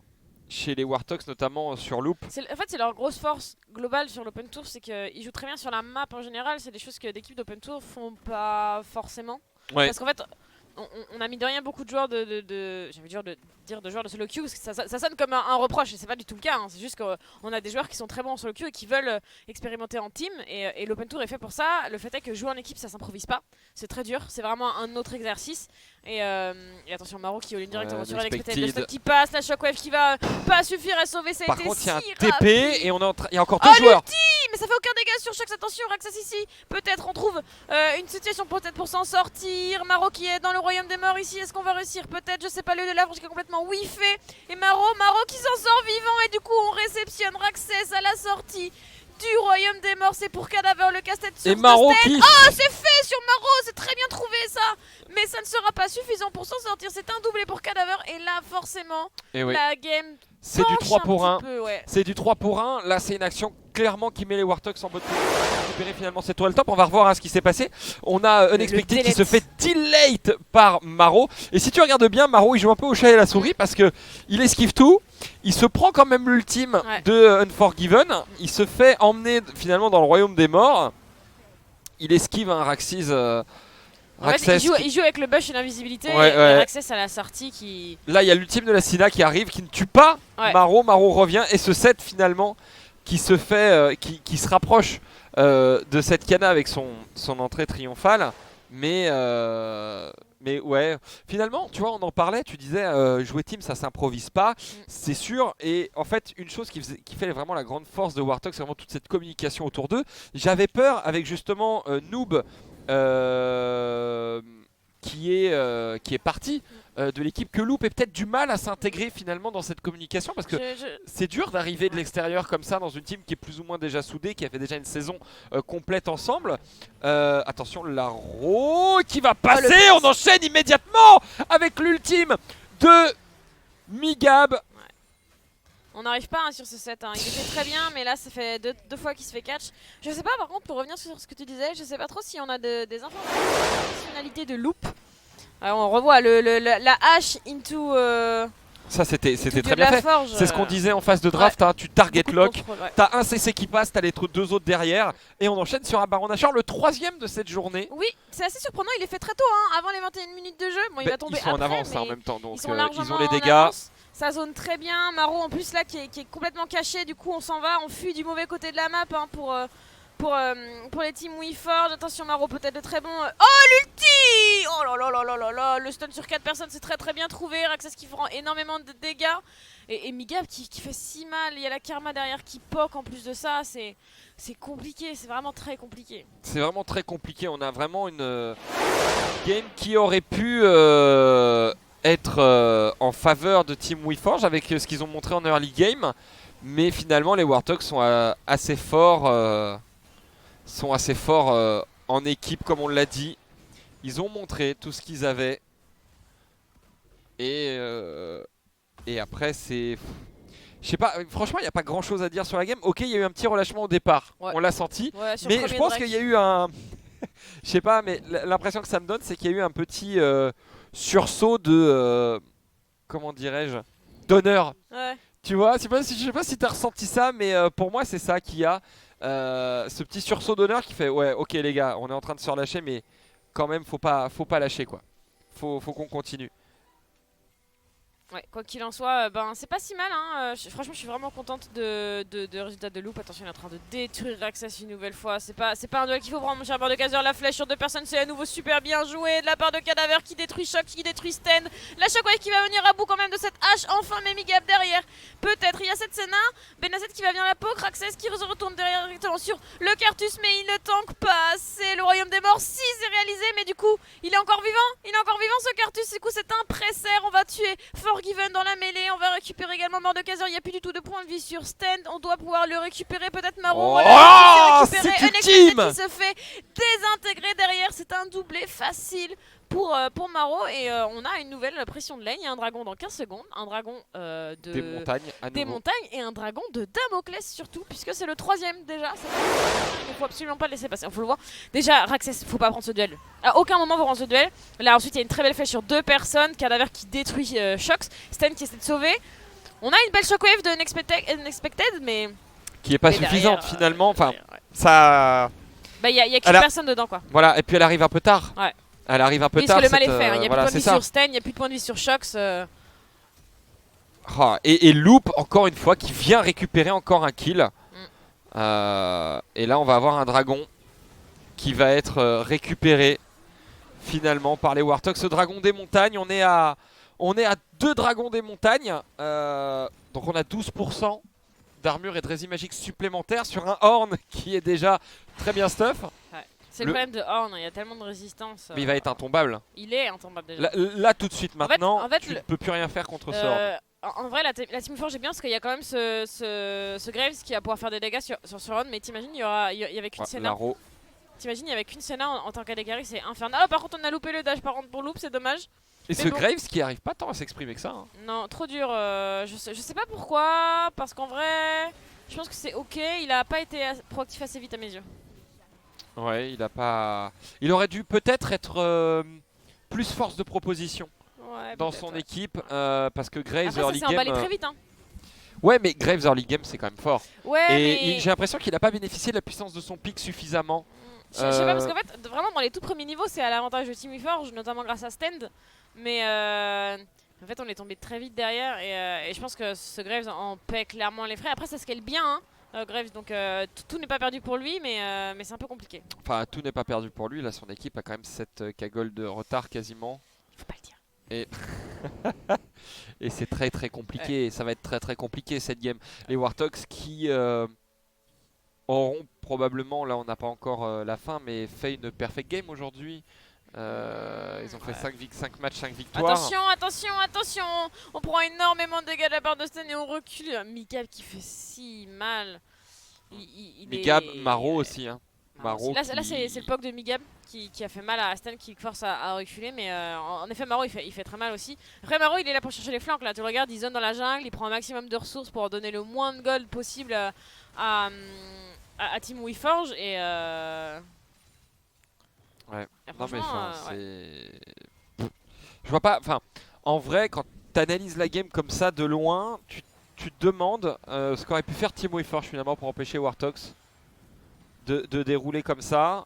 chez les Warthogs, notamment sur Loop. En fait, c'est leur grosse force globale sur l'Open Tour, c'est qu'ils jouent très bien sur la map en général. C'est des choses que d'équipes d'Open Tour font pas forcément. Ouais. Parce qu'en fait, on a mis de rien beaucoup de joueurs j'ai envie de dire de joueurs de solo queue, parce que ça sonne comme un reproche, et c'est pas du tout le cas. Hein. C'est juste qu'on a des joueurs qui sont très bons en solo queue et qui veulent expérimenter en team, et l'Open Tour est fait pour ça. Le fait est que jouer en équipe, ça s'improvise pas. C'est très dur, c'est vraiment un autre exercice. Et attention, Maro qui all-in directement sur Unexpected, le stun qui passe, la shockwave qui va pas suffire à sauver, ça a Par été contre, il y a un si TP rapide. et il y a encore 2 joueurs. Mais ça fait aucun dégât sur Shox, attention Raxas ici. Peut-être on trouve une situation peut-être pour s'en sortir. Maro qui est dans le royaume des morts ici, est-ce qu'on va réussir? Peut-être, je sais pas, le de l'arbre qui est complètement whiffé. Et Maro qui s'en sort vivant, et du coup on réceptionne Raxas à la sortie du royaume des morts. C'est pour Cadaver, le casse-tête sur Et Maro Sted. qui... Oh, c'est fait sur Maro, c'est très bien trouvé ça. Mais ça ne sera pas suffisant pour s'en sortir. C'est un doublé pour Cadaver, et là forcément Et oui. la game C'est du penche 3 pour un 1. petit peu, ouais. C'est du 3 pour 1. Là, c'est une action clairement qui met les Warthogs en bonne position pour récupérer finalement cette toile top. On va revoir ce qui s'est passé. On a Unexpected qui se fait delete par Maro. Et si tu regardes bien, Maro il joue un peu au chat et à la souris parce que il esquive tout. Il se prend quand même l'ultime de Unforgiven. Il se fait emmener finalement dans le royaume des morts. Il esquive un Raxis. En fait, il joue avec le bush et l'invisibilité, et Raxas à la sortie qui... Là, il y a l'ultime de la Sina qui arrive, qui ne tue pas Maro. Maro revient et ce set finalement qui se fait, qui se rapproche de cette Kana avec son entrée triomphale. Mais ouais, finalement, tu vois, on en parlait, tu disais jouer team, ça s'improvise pas, c'est sûr. Et en fait, une chose qui fait vraiment la grande force de Warthog, c'est vraiment toute cette communication autour d'eux. J'avais peur avec justement Noob. Qui est parti de l'équipe, que Loop ait peut-être du mal à s'intégrer finalement dans cette communication parce que c'est dur d'arriver de l'extérieur comme ça dans une team qui est plus ou moins déjà soudée, qui a fait déjà une saison complète ensemble. Attention, Laro qui va passer, on enchaîne immédiatement avec l'ultime de Migab. On n'arrive pas sur ce set, hein. Il était très bien, mais là ça fait deux fois qu'il se fait catch. Je sais pas, par contre, pour revenir sur ce que tu disais, je sais pas trop si on a des informations sur la fonctionnalité de Loop. Alors, on revoit la hache into... Ça c'était très de bien la fait. forge, C'est ce qu'on disait en phase de draft, hein, tu target lock, ouais. t'as un CC qui passe, t'as les deux autres derrière, et on enchaîne sur un Baron Nashor, le 3ème de cette journée. Oui, c'est assez surprenant, il est fait très tôt, hein, avant les 21 minutes de jeu. Bon, il va tomber ils sont après, en avance mais en même temps, donc ils ont les dégâts. Avance. Ça zone très bien, Maro en plus là qui est complètement caché, du coup on s'en va, on fuit du mauvais côté de la map, hein, pour les teams WeForge. Attention, Maro peut-être de très bon. Oh, l'ulti! Oh là là là là là là, le stun sur 4 personnes, c'est très très bien trouvé. Raxas qui prend énormément de dégâts. Et Migab qui fait si mal. Il y a la Karma derrière qui poke en plus de ça. C'est compliqué, c'est vraiment très compliqué. C'est vraiment très compliqué. On a vraiment une game qui aurait pu être en faveur de Team WeForge avec ce qu'ils ont montré en early game. Mais finalement, les Warthogs sont assez forts. En équipe, comme on l'a dit. Ils ont montré tout ce qu'ils avaient. Et après, c'est... Je sais pas, franchement, il n'y a pas grand chose à dire sur la game. Ok, il y a eu un petit relâchement au départ. On l'a senti. Ouais, mais je pense qu'il y a eu un... Je sais pas, mais l'impression que ça me donne, c'est qu'il y a eu un petit sursaut de... comment dirais-je, d'honneur. Ouais. Tu vois, je sais pas si tu as ressenti ça, mais pour moi, c'est ça qu'il y a. Ce petit sursaut d'honneur qui fait ouais, ok les gars, on est en train de se relâcher, mais quand même faut pas lâcher quoi. Faut qu'on continue. Ouais, quoi qu'il en soit, c'est pas si mal, hein. Franchement, je suis vraiment contente de résultat de Loop. Attention, il est en train de détruire Raxas une nouvelle fois. C'est pas un duel qu'il faut prendre, mon cher Mordekaiser. La flèche sur 2 personnes, c'est à nouveau super bien joué de la part de Cadaver qui détruit Shock, qui détruit Sten. La Shockwave qui va venir à bout quand même de cette hache. Enfin, mais Migab derrière. Peut-être, il y a cette Senna. Benazet qui va venir la poke. Raxas qui se retourne derrière directement sur le Cartus, mais il ne tank pas. C'est le royaume des morts. Si, c'est réalisé, mais du coup, il est encore vivant. Il est encore vivant ce Cartus. Du coup, c'est un presser. On va tuer Forgiven dans la mêlée. On va récupérer également Mordekaiser. Il n'y a plus du tout de points de vie sur Stand. On doit pouvoir le récupérer. Peut-être Maro. C'est ultime. Qui se fait désintégrer derrière. C'est un doublé facile pour Maro. Et on a une nouvelle pression de lane. Il y a un dragon dans 15 secondes. Un dragon des montagnes à nouveau. Des montagnes et un dragon de Damoclès surtout. Puisque c'est le 3ème déjà. Il ne faut absolument pas le laisser passer. Il faut le voir. Déjà, Raxas, faut pas prendre ce duel. À aucun moment vous prendre ce duel. Là ensuite il y a une très belle flèche sur 2 personnes. Cadaver qui détruit Shox. Sten qui essaie de sauver. On a une belle shockwave de Unexpected, mais. Qui est pas mais suffisante derrière, finalement. Enfin, derrière, ouais. ça. Bah, y a qu'une Elle a- personne dedans, quoi. Voilà, et puis elle arrive un peu tard. Ouais. Elle arrive un peu Puisque tard. le mal est cette, fait. Il n'y a voilà, plus de c'est point de ça. vue sur Sten, il n'y a plus de point de vue sur Shox. Et Loop, encore une fois, qui vient récupérer encore un kill. Et là, on va avoir un dragon qui va être récupéré finalement par les Warthogs. Ce dragon des montagnes, on est à 2 dragons des montagnes. Donc on a 12% d'armure et de résine magique supplémentaires sur un Horn qui est déjà très bien stuff. C'est le problème de Horn, il y a tellement de résistance. Mais il va être intombable. Il est intombable déjà. Là, tout de suite, maintenant, en fait, tu ne peux plus rien faire contre ce Horn. En vrai, la Team Forge est bien parce qu'il y a quand même ce Graves qui va pouvoir faire des dégâts sur Horn, mais t'imagines, il y avait qu'une Senna. Laro. T'imagines, il y avait qu'une Senna en tant qu'Alegari, c'est infernal. Oh, par contre, on a loupé le dash par contre pour Loop, c'est dommage. Et ce bon. Graves qui arrive pas tant à s'exprimer que ça. Hein. Non, trop dur. Je sais pas pourquoi, parce qu'en vrai, je pense que c'est ok. Il a pas été proactif assez vite à mes yeux. Ouais, il a pas. Il aurait dû peut-être être plus force de proposition Ouais, dans peut-être, son ouais. équipe, parce que Graves Après, ça early s'est game. emballé très vite. Hein. Ouais, mais Graves early game c'est quand même fort. Ouais, Et mais. j'ai l'impression qu'il a pas bénéficié de la puissance de son pic suffisamment. Je sais pas, parce qu'en fait, vraiment dans les tout premiers niveaux, c'est à l'avantage de Team Forge, notamment grâce à Stand. Mais en fait, on est tombé très vite derrière et je pense que ce Graves en paie clairement les frais. Après, ça scale bien, hein, Graves, donc tout n'est pas perdu pour lui, mais c'est un peu compliqué. Enfin, tout n'est pas perdu pour lui. Là, son équipe a quand même 7 cagoles de retard quasiment. Faut pas le dire. Et c'est très très compliqué. Et ça va être très très compliqué cette game. Les Warthogs qui auront probablement, là on n'a pas encore la fin, mais fait une perfect game aujourd'hui. Ils ont fait 5 matchs, 5 victoires. Attention, on prend énormément de dégâts de la part de Sten et on recule. Migab qui fait si mal. Migab, Maro aussi. Hein. Maro Là c'est le poke de Migab qui a fait mal à Sten, qui force à reculer, mais en effet Maro il fait très mal aussi. Après Maro il est là pour chercher les flancs, là tu le regardes, il zone dans la jungle, il prend un maximum de ressources pour donner le moins de gold possible à Team Weforge et ouais. et Non mais franchement, c'est... Je vois pas, enfin, en vrai, quand tu analyses la game comme ça de loin, tu te demandes ce qu'aurait pu faire Team Weforge finalement pour empêcher Warthogs de dérouler comme ça.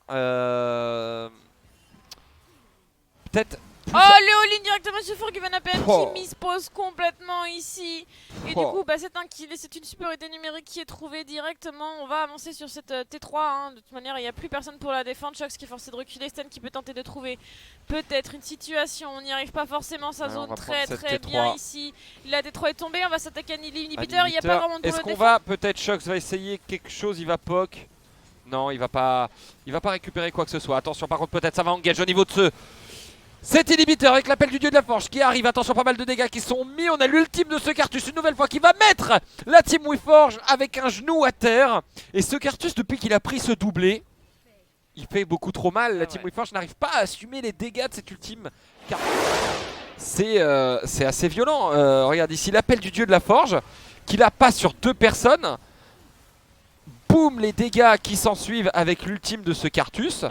Peut-être... Oh, le all-in directement sur Forgiven APM Oh. qui mispose complètement ici. Et Oh. du coup, bah, c'est un kill et c'est une supériorité numérique qui est trouvée directement. On va avancer sur cette T3. Hein. De toute manière, il n'y a plus personne pour la défendre. Shox qui est forcé de reculer. Sten qui peut tenter de trouver peut-être une situation. On n'y arrive pas forcément. Ça Ouais, on zone va très prendre cette très T3. bien ici. La T3 est tombée. On va s'attaquer à l'inhibiteur. Il n'y a pas vraiment de Est-ce pour qu'on le va peut-être Shox va essayer quelque chose, il va poke. Non, il va pas récupérer quoi que ce soit. Attention, par contre, peut-être ça va engage au niveau de ce cet inhibiteur avec l'appel du dieu de la forge qui arrive. Attention, pas mal de dégâts qui sont mis. On a l'ultime de ce Cartus une nouvelle fois qui va mettre la Team Weforge avec un genou à terre. Et ce Cartus, depuis qu'il a pris ce doublé, il fait beaucoup trop mal. La Team Weforge n'arrive pas à assumer les dégâts de cet ultime Cartus. C'est assez violent. Regarde ici l'appel du dieu de la forge qu'il a pas sur 2 personnes. Boum, les dégâts qui s'en suivent avec l'ultime de ce Cartus.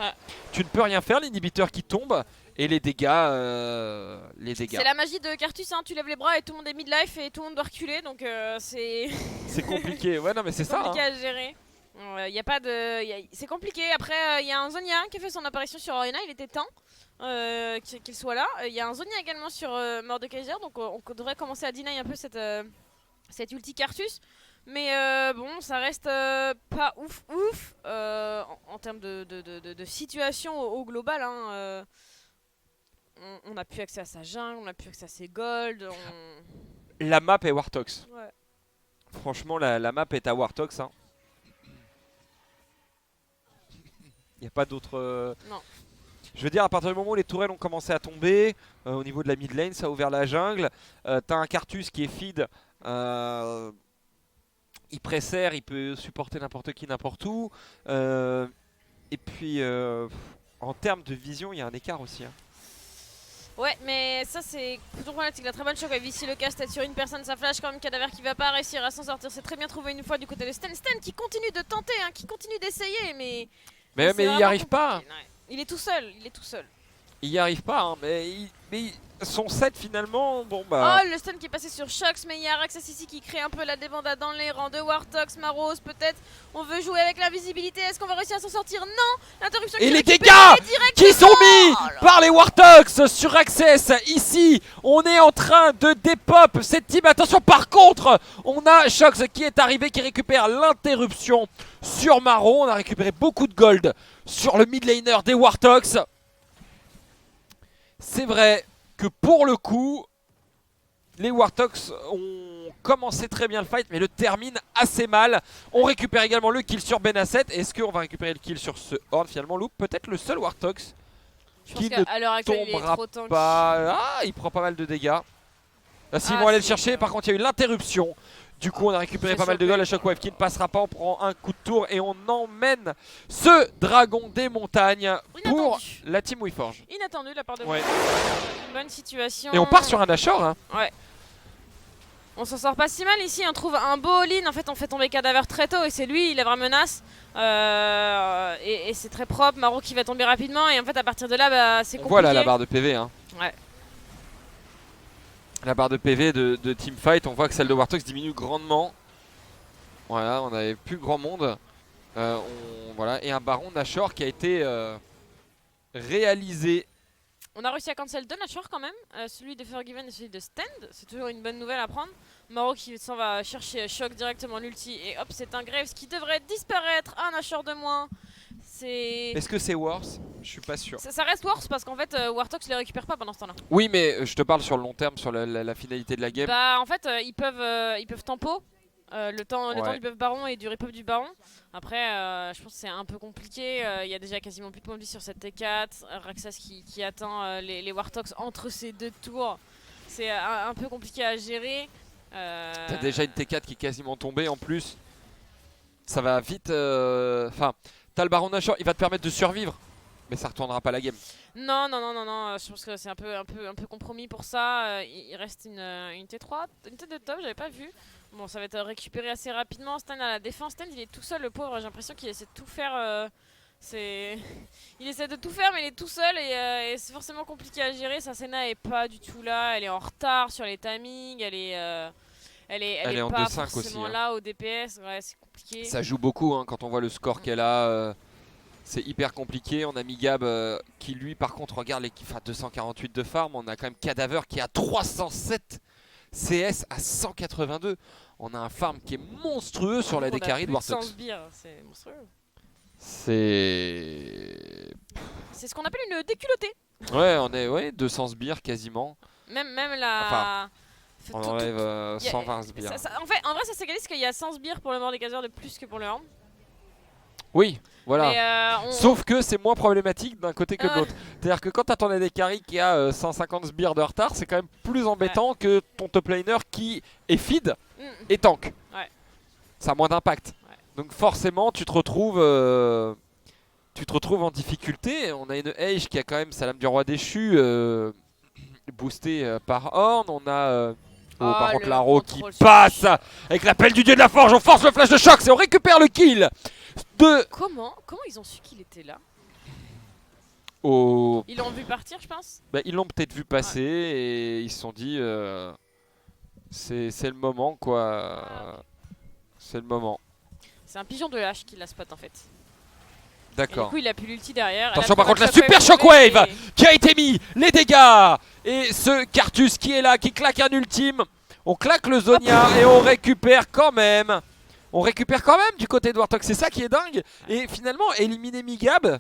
Tu ne peux rien faire, l'inhibiteur qui tombe. Et les dégâts, C'est la magie de Cartus, hein. Tu lèves les bras et tout le monde est midlife et tout le monde doit reculer, donc c'est c'est compliqué. Ouais, non, mais c'est ça. compliqué Hein. à gérer. Y a pas de, c'est compliqué. Après, il y a un Zonia qui a fait son apparition sur Arena, il était temps qu'il soit là. Il y a un Zonia également sur Mordekaiser, donc on devrait commencer à deny un peu cette ulti Cartus. Mais bon, ça reste pas ouf en termes de situation au global. Hein, on n'a plus accès à sa jungle, on n'a plus accès à ses gold. La map est Warthogs. Ouais. Franchement, la map est à Warthogs. Hein. Il n'y a pas d'autre... Non. Je veux dire, à partir du moment où les tourelles ont commencé à tomber, au niveau de la mid lane, ça a ouvert la jungle. T'as un Cartus qui est feed. Il presserre, il peut supporter n'importe qui, n'importe où. Et puis, en termes de vision, il y a un écart aussi. Hein. Ouais, mais ça c'est plutôt problématique. La très bonne choc avec ici le cast sur une personne, ça flash quand même, Cadaver qui va pas réussir à s'en sortir. C'est très bien trouvé une fois du côté de Sten. Sten qui continue de tenter, hein, qui continue d'essayer, mais Mais il n'y arrive pas. Ouais. Il est tout seul, Il n'y arrive pas, hein, mais mais son set finalement, bon Oh, bah. le stun qui est passé sur Shox, mais il y a Raxas ici qui crée un peu la débandade dans les rangs de Wartox, Maros peut-être. On veut jouer avec l'invisibilité, est-ce qu'on va réussir à s'en sortir? Non. L'interruption Et qui les récupère dégâts directement. qui sont mis Oh là par les Wartox sur Access. Ici, on est en train de dépop cette team. Attention, par contre, on a Shox qui est arrivé, qui récupère l'interruption sur Maro. On a récupéré beaucoup de gold sur le mid laner des Wartox. C'est vrai que pour le coup, les Wartox ont commencé très bien le fight, mais le terminent assez mal. On récupère également le kill sur Benasset. Est-ce qu'on va récupérer le kill sur ce Horn finalement, Loup? Peut-être le seul Wartox Je pense qui qu'à l'heure actuelle, il est tombera trop tanky. pas. Ah, il prend pas mal de dégâts. Là, s'ils Ah, vont aller le c'est- chercher, par contre, il y a eu l'interruption. Du coup, on a récupéré C'est pas mal de chopé. gold. La Shockwave qui ne passera pas. On prend un coup de tour et on emmène ce dragon des montagnes pour Inattendu. la team WeForge. Inattendu de la part de Ouais. Une bonne situation. Et on part sur un Nashor. Hein. On s'en sort pas si mal ici, on trouve un beau all-in, en fait on fait tomber Cadaver très tôt et c'est lui la vraie menace. Et c'est très propre, Maro qui va tomber rapidement et en fait à partir de là bah, c'est On compliqué. voit là la barre de PV. Hein. Ouais. La barre de PV de Teamfight, on voit que celle de Wartox diminue grandement. Voilà, on n'avait plus grand monde. Voilà. Et un baron Nashor qui a été réalisé. On a réussi à cancel deux Nashor quand même, celui de Forgiven et celui de Stand, c'est toujours une bonne nouvelle à prendre. Maro qui s'en va chercher Shock directement l'ulti et hop c'est un Graves qui devrait disparaître, un Nashor de moins. Est-ce que c'est worse? Je suis pas sûr. Ça reste worse parce qu'en fait Wartox les récupère pas pendant ce temps-là. Oui, mais je te parle sur le long terme, sur la finalité de la game. Bah en fait ils peuvent tempo le temps Ouais. du buff baron et du repop du baron. Après je pense que c'est un peu compliqué, il y a déjà quasiment plus de points de vie sur cette T4, Raxas qui attend les Wartox entre ces deux tours. C'est un peu compliqué à gérer. T'as déjà une T4 qui est quasiment tombée en plus. Ça va vite. Enfin, t'as le baron Nashor, il va te permettre de survivre. Mais ça retournera pas la game. Non, je pense que c'est un peu compromis pour ça. Il reste une T3, une tête de top, j'avais pas vu. Bon, ça va être récupéré assez rapidement. Stan à la défense, Stan il est tout seul, le pauvre. J'ai l'impression qu'il essaie de tout faire. Il essaie de tout faire, mais il est tout seul et c'est forcément compliqué à gérer. Sa Senna est pas du tout là, elle est en retard sur les timings, elle est en pas 2-5 aussi, forcément hein. là au DPS. Ouais, c'est compliqué. Ça joue beaucoup hein, quand on voit le score qu'elle a. C'est hyper compliqué. On a Migab qui lui par contre regarde les 248 de farm. On a quand même Cadaver qui a 307 CS à 182. On a un farm qui est monstrueux sur la On a décarry de plus 100 Wartox. sbires, c'est monstrueux. C'est... C'est ce qu'on appelle une déculottée. Ouais, on est 200 sbires quasiment. Même la. Enfin, Tout- On tout- enlève y a- 120 sbires. en vrai, ça s'égalise parce qu'il y a 100 sbires pour le Mordekaiser de plus que pour le Horn. Oui, voilà. Mais, Sauf que c'est moins problématique d'un côté que de Ouais. l'autre. C'est-à-dire que quand t'as ton AD carry qui a 150 sbires de retard, c'est quand même plus embêtant que ton top laner qui est feed Mm. et tank. Ouais. Ça a moins d'impact. Ouais. Donc forcément, tu te retrouves en difficulté. On a une Age qui a quand même sa lame du roi déchu boostée par Horn. On a par contre le Laro qui contrôle sur passe avec l'appel du dieu de la forge. On force le flash de choc et on récupère le kill de Comment ils ont su qu'il était là? au... Ils l'ont vu partir, je pense. Bah, ils l'ont peut-être vu passer et ils se sont dit c'est le moment quoi. C'est le moment. C'est un pigeon de lâche qui la spot en fait. Et du D'accord. coup, il a pu l'ulti derrière. Attention, Elle a par contre, la Shockwave super tombée Shockwave et- Qui a été mis, les dégâts et ce Cartus qui est là, qui claque un ultime. On claque le Zonia et on récupère quand même. On récupère quand même du côté de Wartox, c'est ça qui est dingue. Et finalement, éliminer Migab,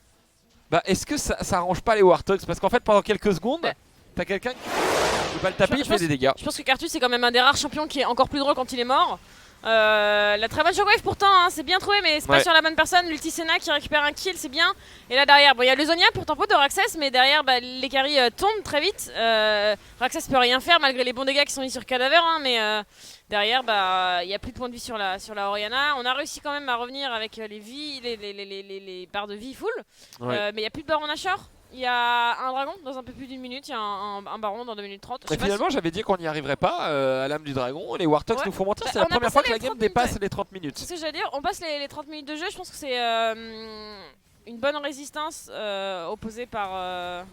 bah, est-ce que ça arrange pas les Wartox? Parce qu'en fait, pendant quelques secondes, Ouais. t'as quelqu'un qui va le taper, Je il fait pense- des dégâts. Je pense que Cartus c'est quand même un des rares champions qui est encore plus drôle quand il est mort. La très bonne Shockwave pourtant, hein, c'est bien trouvé, mais c'est pas Ouais. sur la bonne personne. L'ulti Senna qui récupère un kill, c'est bien. Et là derrière, bon, il y a le Zonia pour tempo de Raxas, mais derrière, bah, les carries tombent très vite. Raxas peut rien faire malgré les bons dégâts qui sont mis sur Cadaver, hein, mais derrière, bah, il y a plus de points de vie sur la Orianna. On a réussi quand même à revenir avec les vies, les barres de vie full, Ouais. mais il y a plus de baron Nashor. Il y a un dragon dans un peu plus d'une minute, il y a un baron dans 2 minutes 30. Je Mais sais pas finalement, j'avais dit qu'on n'y arriverait pas à l'âme du dragon. Les Wartox Ouais. nous font mentir. Bah, C'est la on a première passé fois que les la game 30 minutes, dépasse ouais. les 30 minutes. C'est ce que j'allais dire, on passe les 30 minutes de jeu, je pense que c'est une bonne résistance opposée par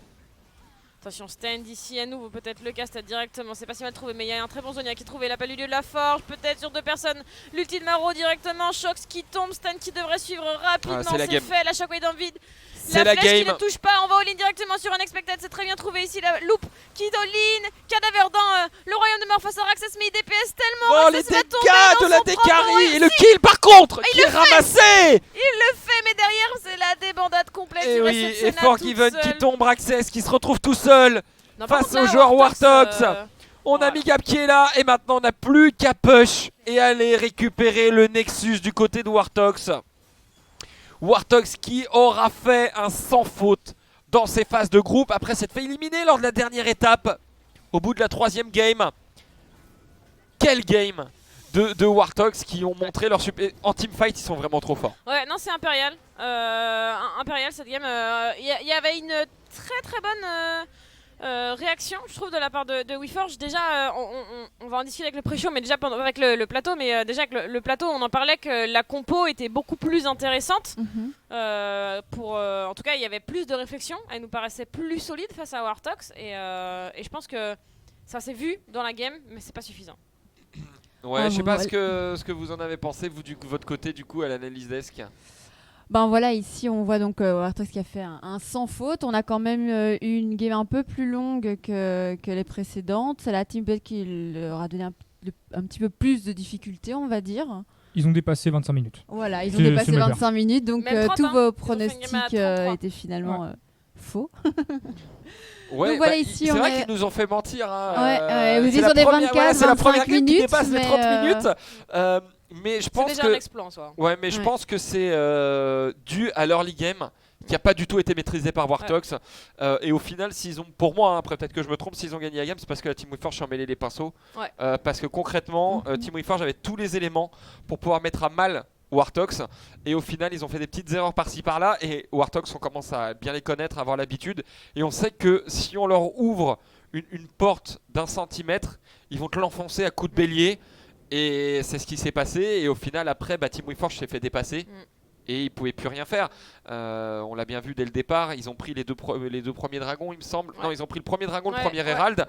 Attention, stand ici à nouveau, peut-être le cast directement, c'est pas si mal trouvé, mais il y a un très bon Zonia qui est trouvé, l'appel du lieu de la forge, peut-être sur 2 personnes, l'ulti de Maro directement, Shox qui tombe, Stan qui devrait suivre rapidement, c'est la game. fait, la shockwave dans le vide, C'est la flèche qui game. ne touche pas, on va all-in directement sur Unexpected, c'est très bien trouvé ici, la loop qui all-in, Cadaver dans le royaume de mort face à Raxas, mais il DPS tellement, Oh, les Raxas va tomber dégâts dans de la son propre Dekari royaume. et le kill par contre Il qui est le fait. ramassé. Il le fait, mais derrière c'est la débandade complète, Et il oui, reste et Senna Forgiven toute qui seule. tombe, Raxes qui se retrouve tout seul. Non, par face contre, là, au joueur Warthogs. euh, On a Voilà. mis Gap qui est là et maintenant on n'a plus qu'à push et aller récupérer le Nexus du côté de Warthogs. Warthogs qui aura fait un sans faute dans ses phases de groupe après s'être fait éliminer lors de la dernière étape au bout de la 3e game. Quel game de Warthogs qui ont montré leur super... En teamfight ils sont vraiment trop forts. Ouais, non, c'est Imperial. Imperial, cette game. Il y avait une très bonne réaction, je trouve, de la part de WeForge. Déjà, on va en discuter avec le pré-show, mais déjà avec le plateau. Mais déjà, avec le plateau, on en parlait que la compo était beaucoup plus intéressante. En tout cas, il y avait plus de réflexion. Elle nous paraissait plus solide face à Warthogs. Et je pense que ça s'est vu dans la game, mais c'est pas suffisant. Ouais, Ah, je sais bon, pas ouais. ce que vous en avez pensé, vous, votre côté, du coup, à l'analyse desk. Ben voilà, ici on voit donc Warthogs qui a fait un sans faute. On a quand même eu une game un peu plus longue que les précédentes. C'est la team qui leur a donné un petit peu plus de difficultés, on va dire. Ils ont dépassé 25 minutes. Voilà, ils ont C'est dépassé ma 25 minutes, donc Même 30, tous hein. vos Ils ont fait une pronostics game à 33. étaient finalement faux. Ouais, Donc voilà, bah, ici, c'est on vrai est- qu'ils nous ont fait mentir. Hein. Ouais, vous c'est dites la sur des première- 24, voilà, c'est la première 25 game qui minutes, dépasse les mais, 30 minutes. Mais je C'est pense déjà que un exploit en soi. ouais, mais je Ouais. pense que c'est dû à l'early game qui a pas du tout été maîtrisé par Warthogs. Et au final, s'ils ont, pour moi, hein, après peut-être que je me trompe, s'ils ont gagné la game, c'est parce que la Team WeForge s'est emmêlé les pinceaux. Ouais. Parce que concrètement, Team WeForge avait tous les éléments pour pouvoir mettre à mal Warthogs. Et au final, ils ont fait des petites erreurs par-ci par-là. Et Warthogs, on commence à bien les connaître, à avoir l'habitude. Et on sait que si on leur ouvre une porte d'1 centimètre, ils vont te l'enfoncer à coups de bélier. Et c'est ce qui s'est passé. Et au final, après, Team WeForge s'est fait dépasser. Et ils pouvaient plus rien faire. On l'a bien vu dès le départ. Ils ont pris les deux premiers dragons, il me semble. Ouais. Non, ils ont pris le premier dragon, Ouais, le premier ouais. Herald.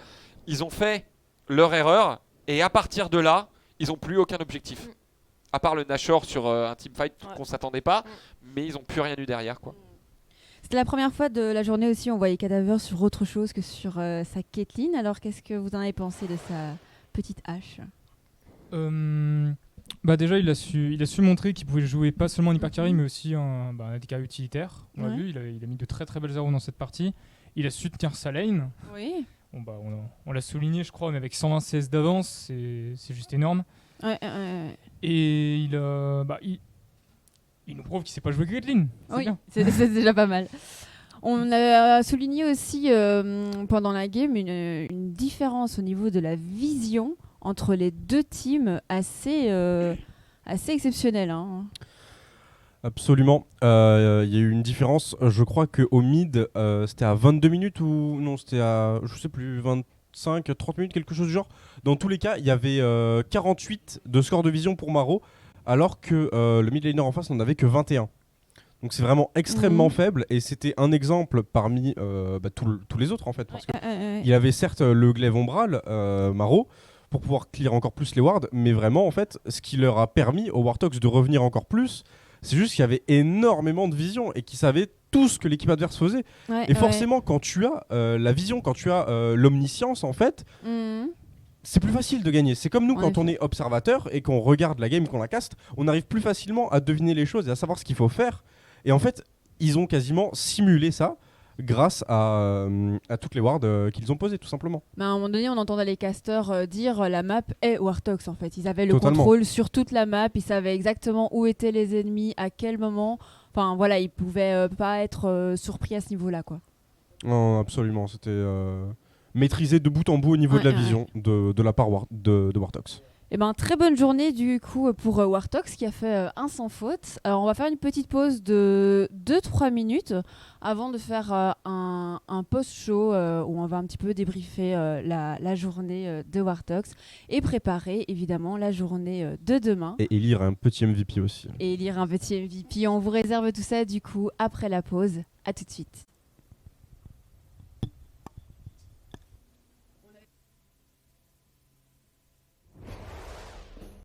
Ils ont fait leur erreur. Et à partir de là, ils n'ont plus aucun objectif. À part le Nashor sur un teamfight Ouais. qu'on s'attendait pas. Mais ils n'ont plus rien eu derrière, quoi. C'était la première fois de la journée aussi, on voyait Cadaver sur autre chose que sur sa Caitlyn. Alors qu'est-ce que vous en avez pensé de sa petite hache? Bah déjà, il a su montrer qu'il pouvait jouer pas seulement en hypercarry, mais aussi un ADC utilitaire. On l'a Ouais. vu, il a mis de très très belles arrows dans cette partie. Il a su tenir sa lane. Oui. Bon, bah, on l'a souligné, je crois, mais avec 120 CS d'avance, c'est juste énorme. Ouais. Et il nous prouve qu'il sait pas jouer Caitlyn. C'est Oui, bien. c'est déjà pas mal. On a souligné aussi pendant la game une différence au niveau de la vision entre les deux teams assez exceptionnelle. Hein. Absolument. Il y a eu une différence. Je crois qu'au mid, c'était à 22 minutes ou non, c'était à, je sais plus, 25, 30 minutes, quelque chose du genre. Dans tous les cas, il y avait 48 de score de vision pour Maro, alors que le mid laner en face n'en avait que 21. Donc c'est vraiment extrêmement faible et c'était un exemple parmi tous les autres en fait. Parce que il avait certes le glaive ombral, Maro, pour pouvoir clear encore plus les wards, mais vraiment en fait, ce qui leur a permis aux Warthogs de revenir encore plus, c'est juste qu'il y avait énormément de vision et qu'ils savaient tout ce que l'équipe adverse faisait. Et forcément, quand tu as la vision, quand tu as l'omniscience, en fait, c'est plus facile de gagner. C'est comme nous, quand on est observateur et qu'on regarde la game, qu'on la caste, on arrive plus facilement à deviner les choses et à savoir ce qu'il faut faire. Et en fait, ils ont quasiment simulé ça grâce à toutes les wards qu'ils ont posées, tout simplement. Mais à un moment donné, on entendait les casters dire la map est Warthogs en fait. Ils avaient le Totalement. contrôle sur toute la map, ils savaient exactement où étaient les ennemis, à quel moment. Enfin voilà, ils pouvaient pas être surpris à ce niveau-là, quoi. Non, absolument. C'était maîtrisé de bout en bout au niveau de la vision de la part de Warthogs. Eh ben, très bonne journée du coup pour Warthogs qui a fait un sans faute. Alors on va faire une petite pause de 2-3 minutes avant de faire un post-show où on va un petit peu débriefer la journée de Warthogs et préparer évidemment la journée de demain. Et élire un petit MVP aussi. Et lire un petit MVP. On vous réserve tout ça du coup après la pause. À tout de suite.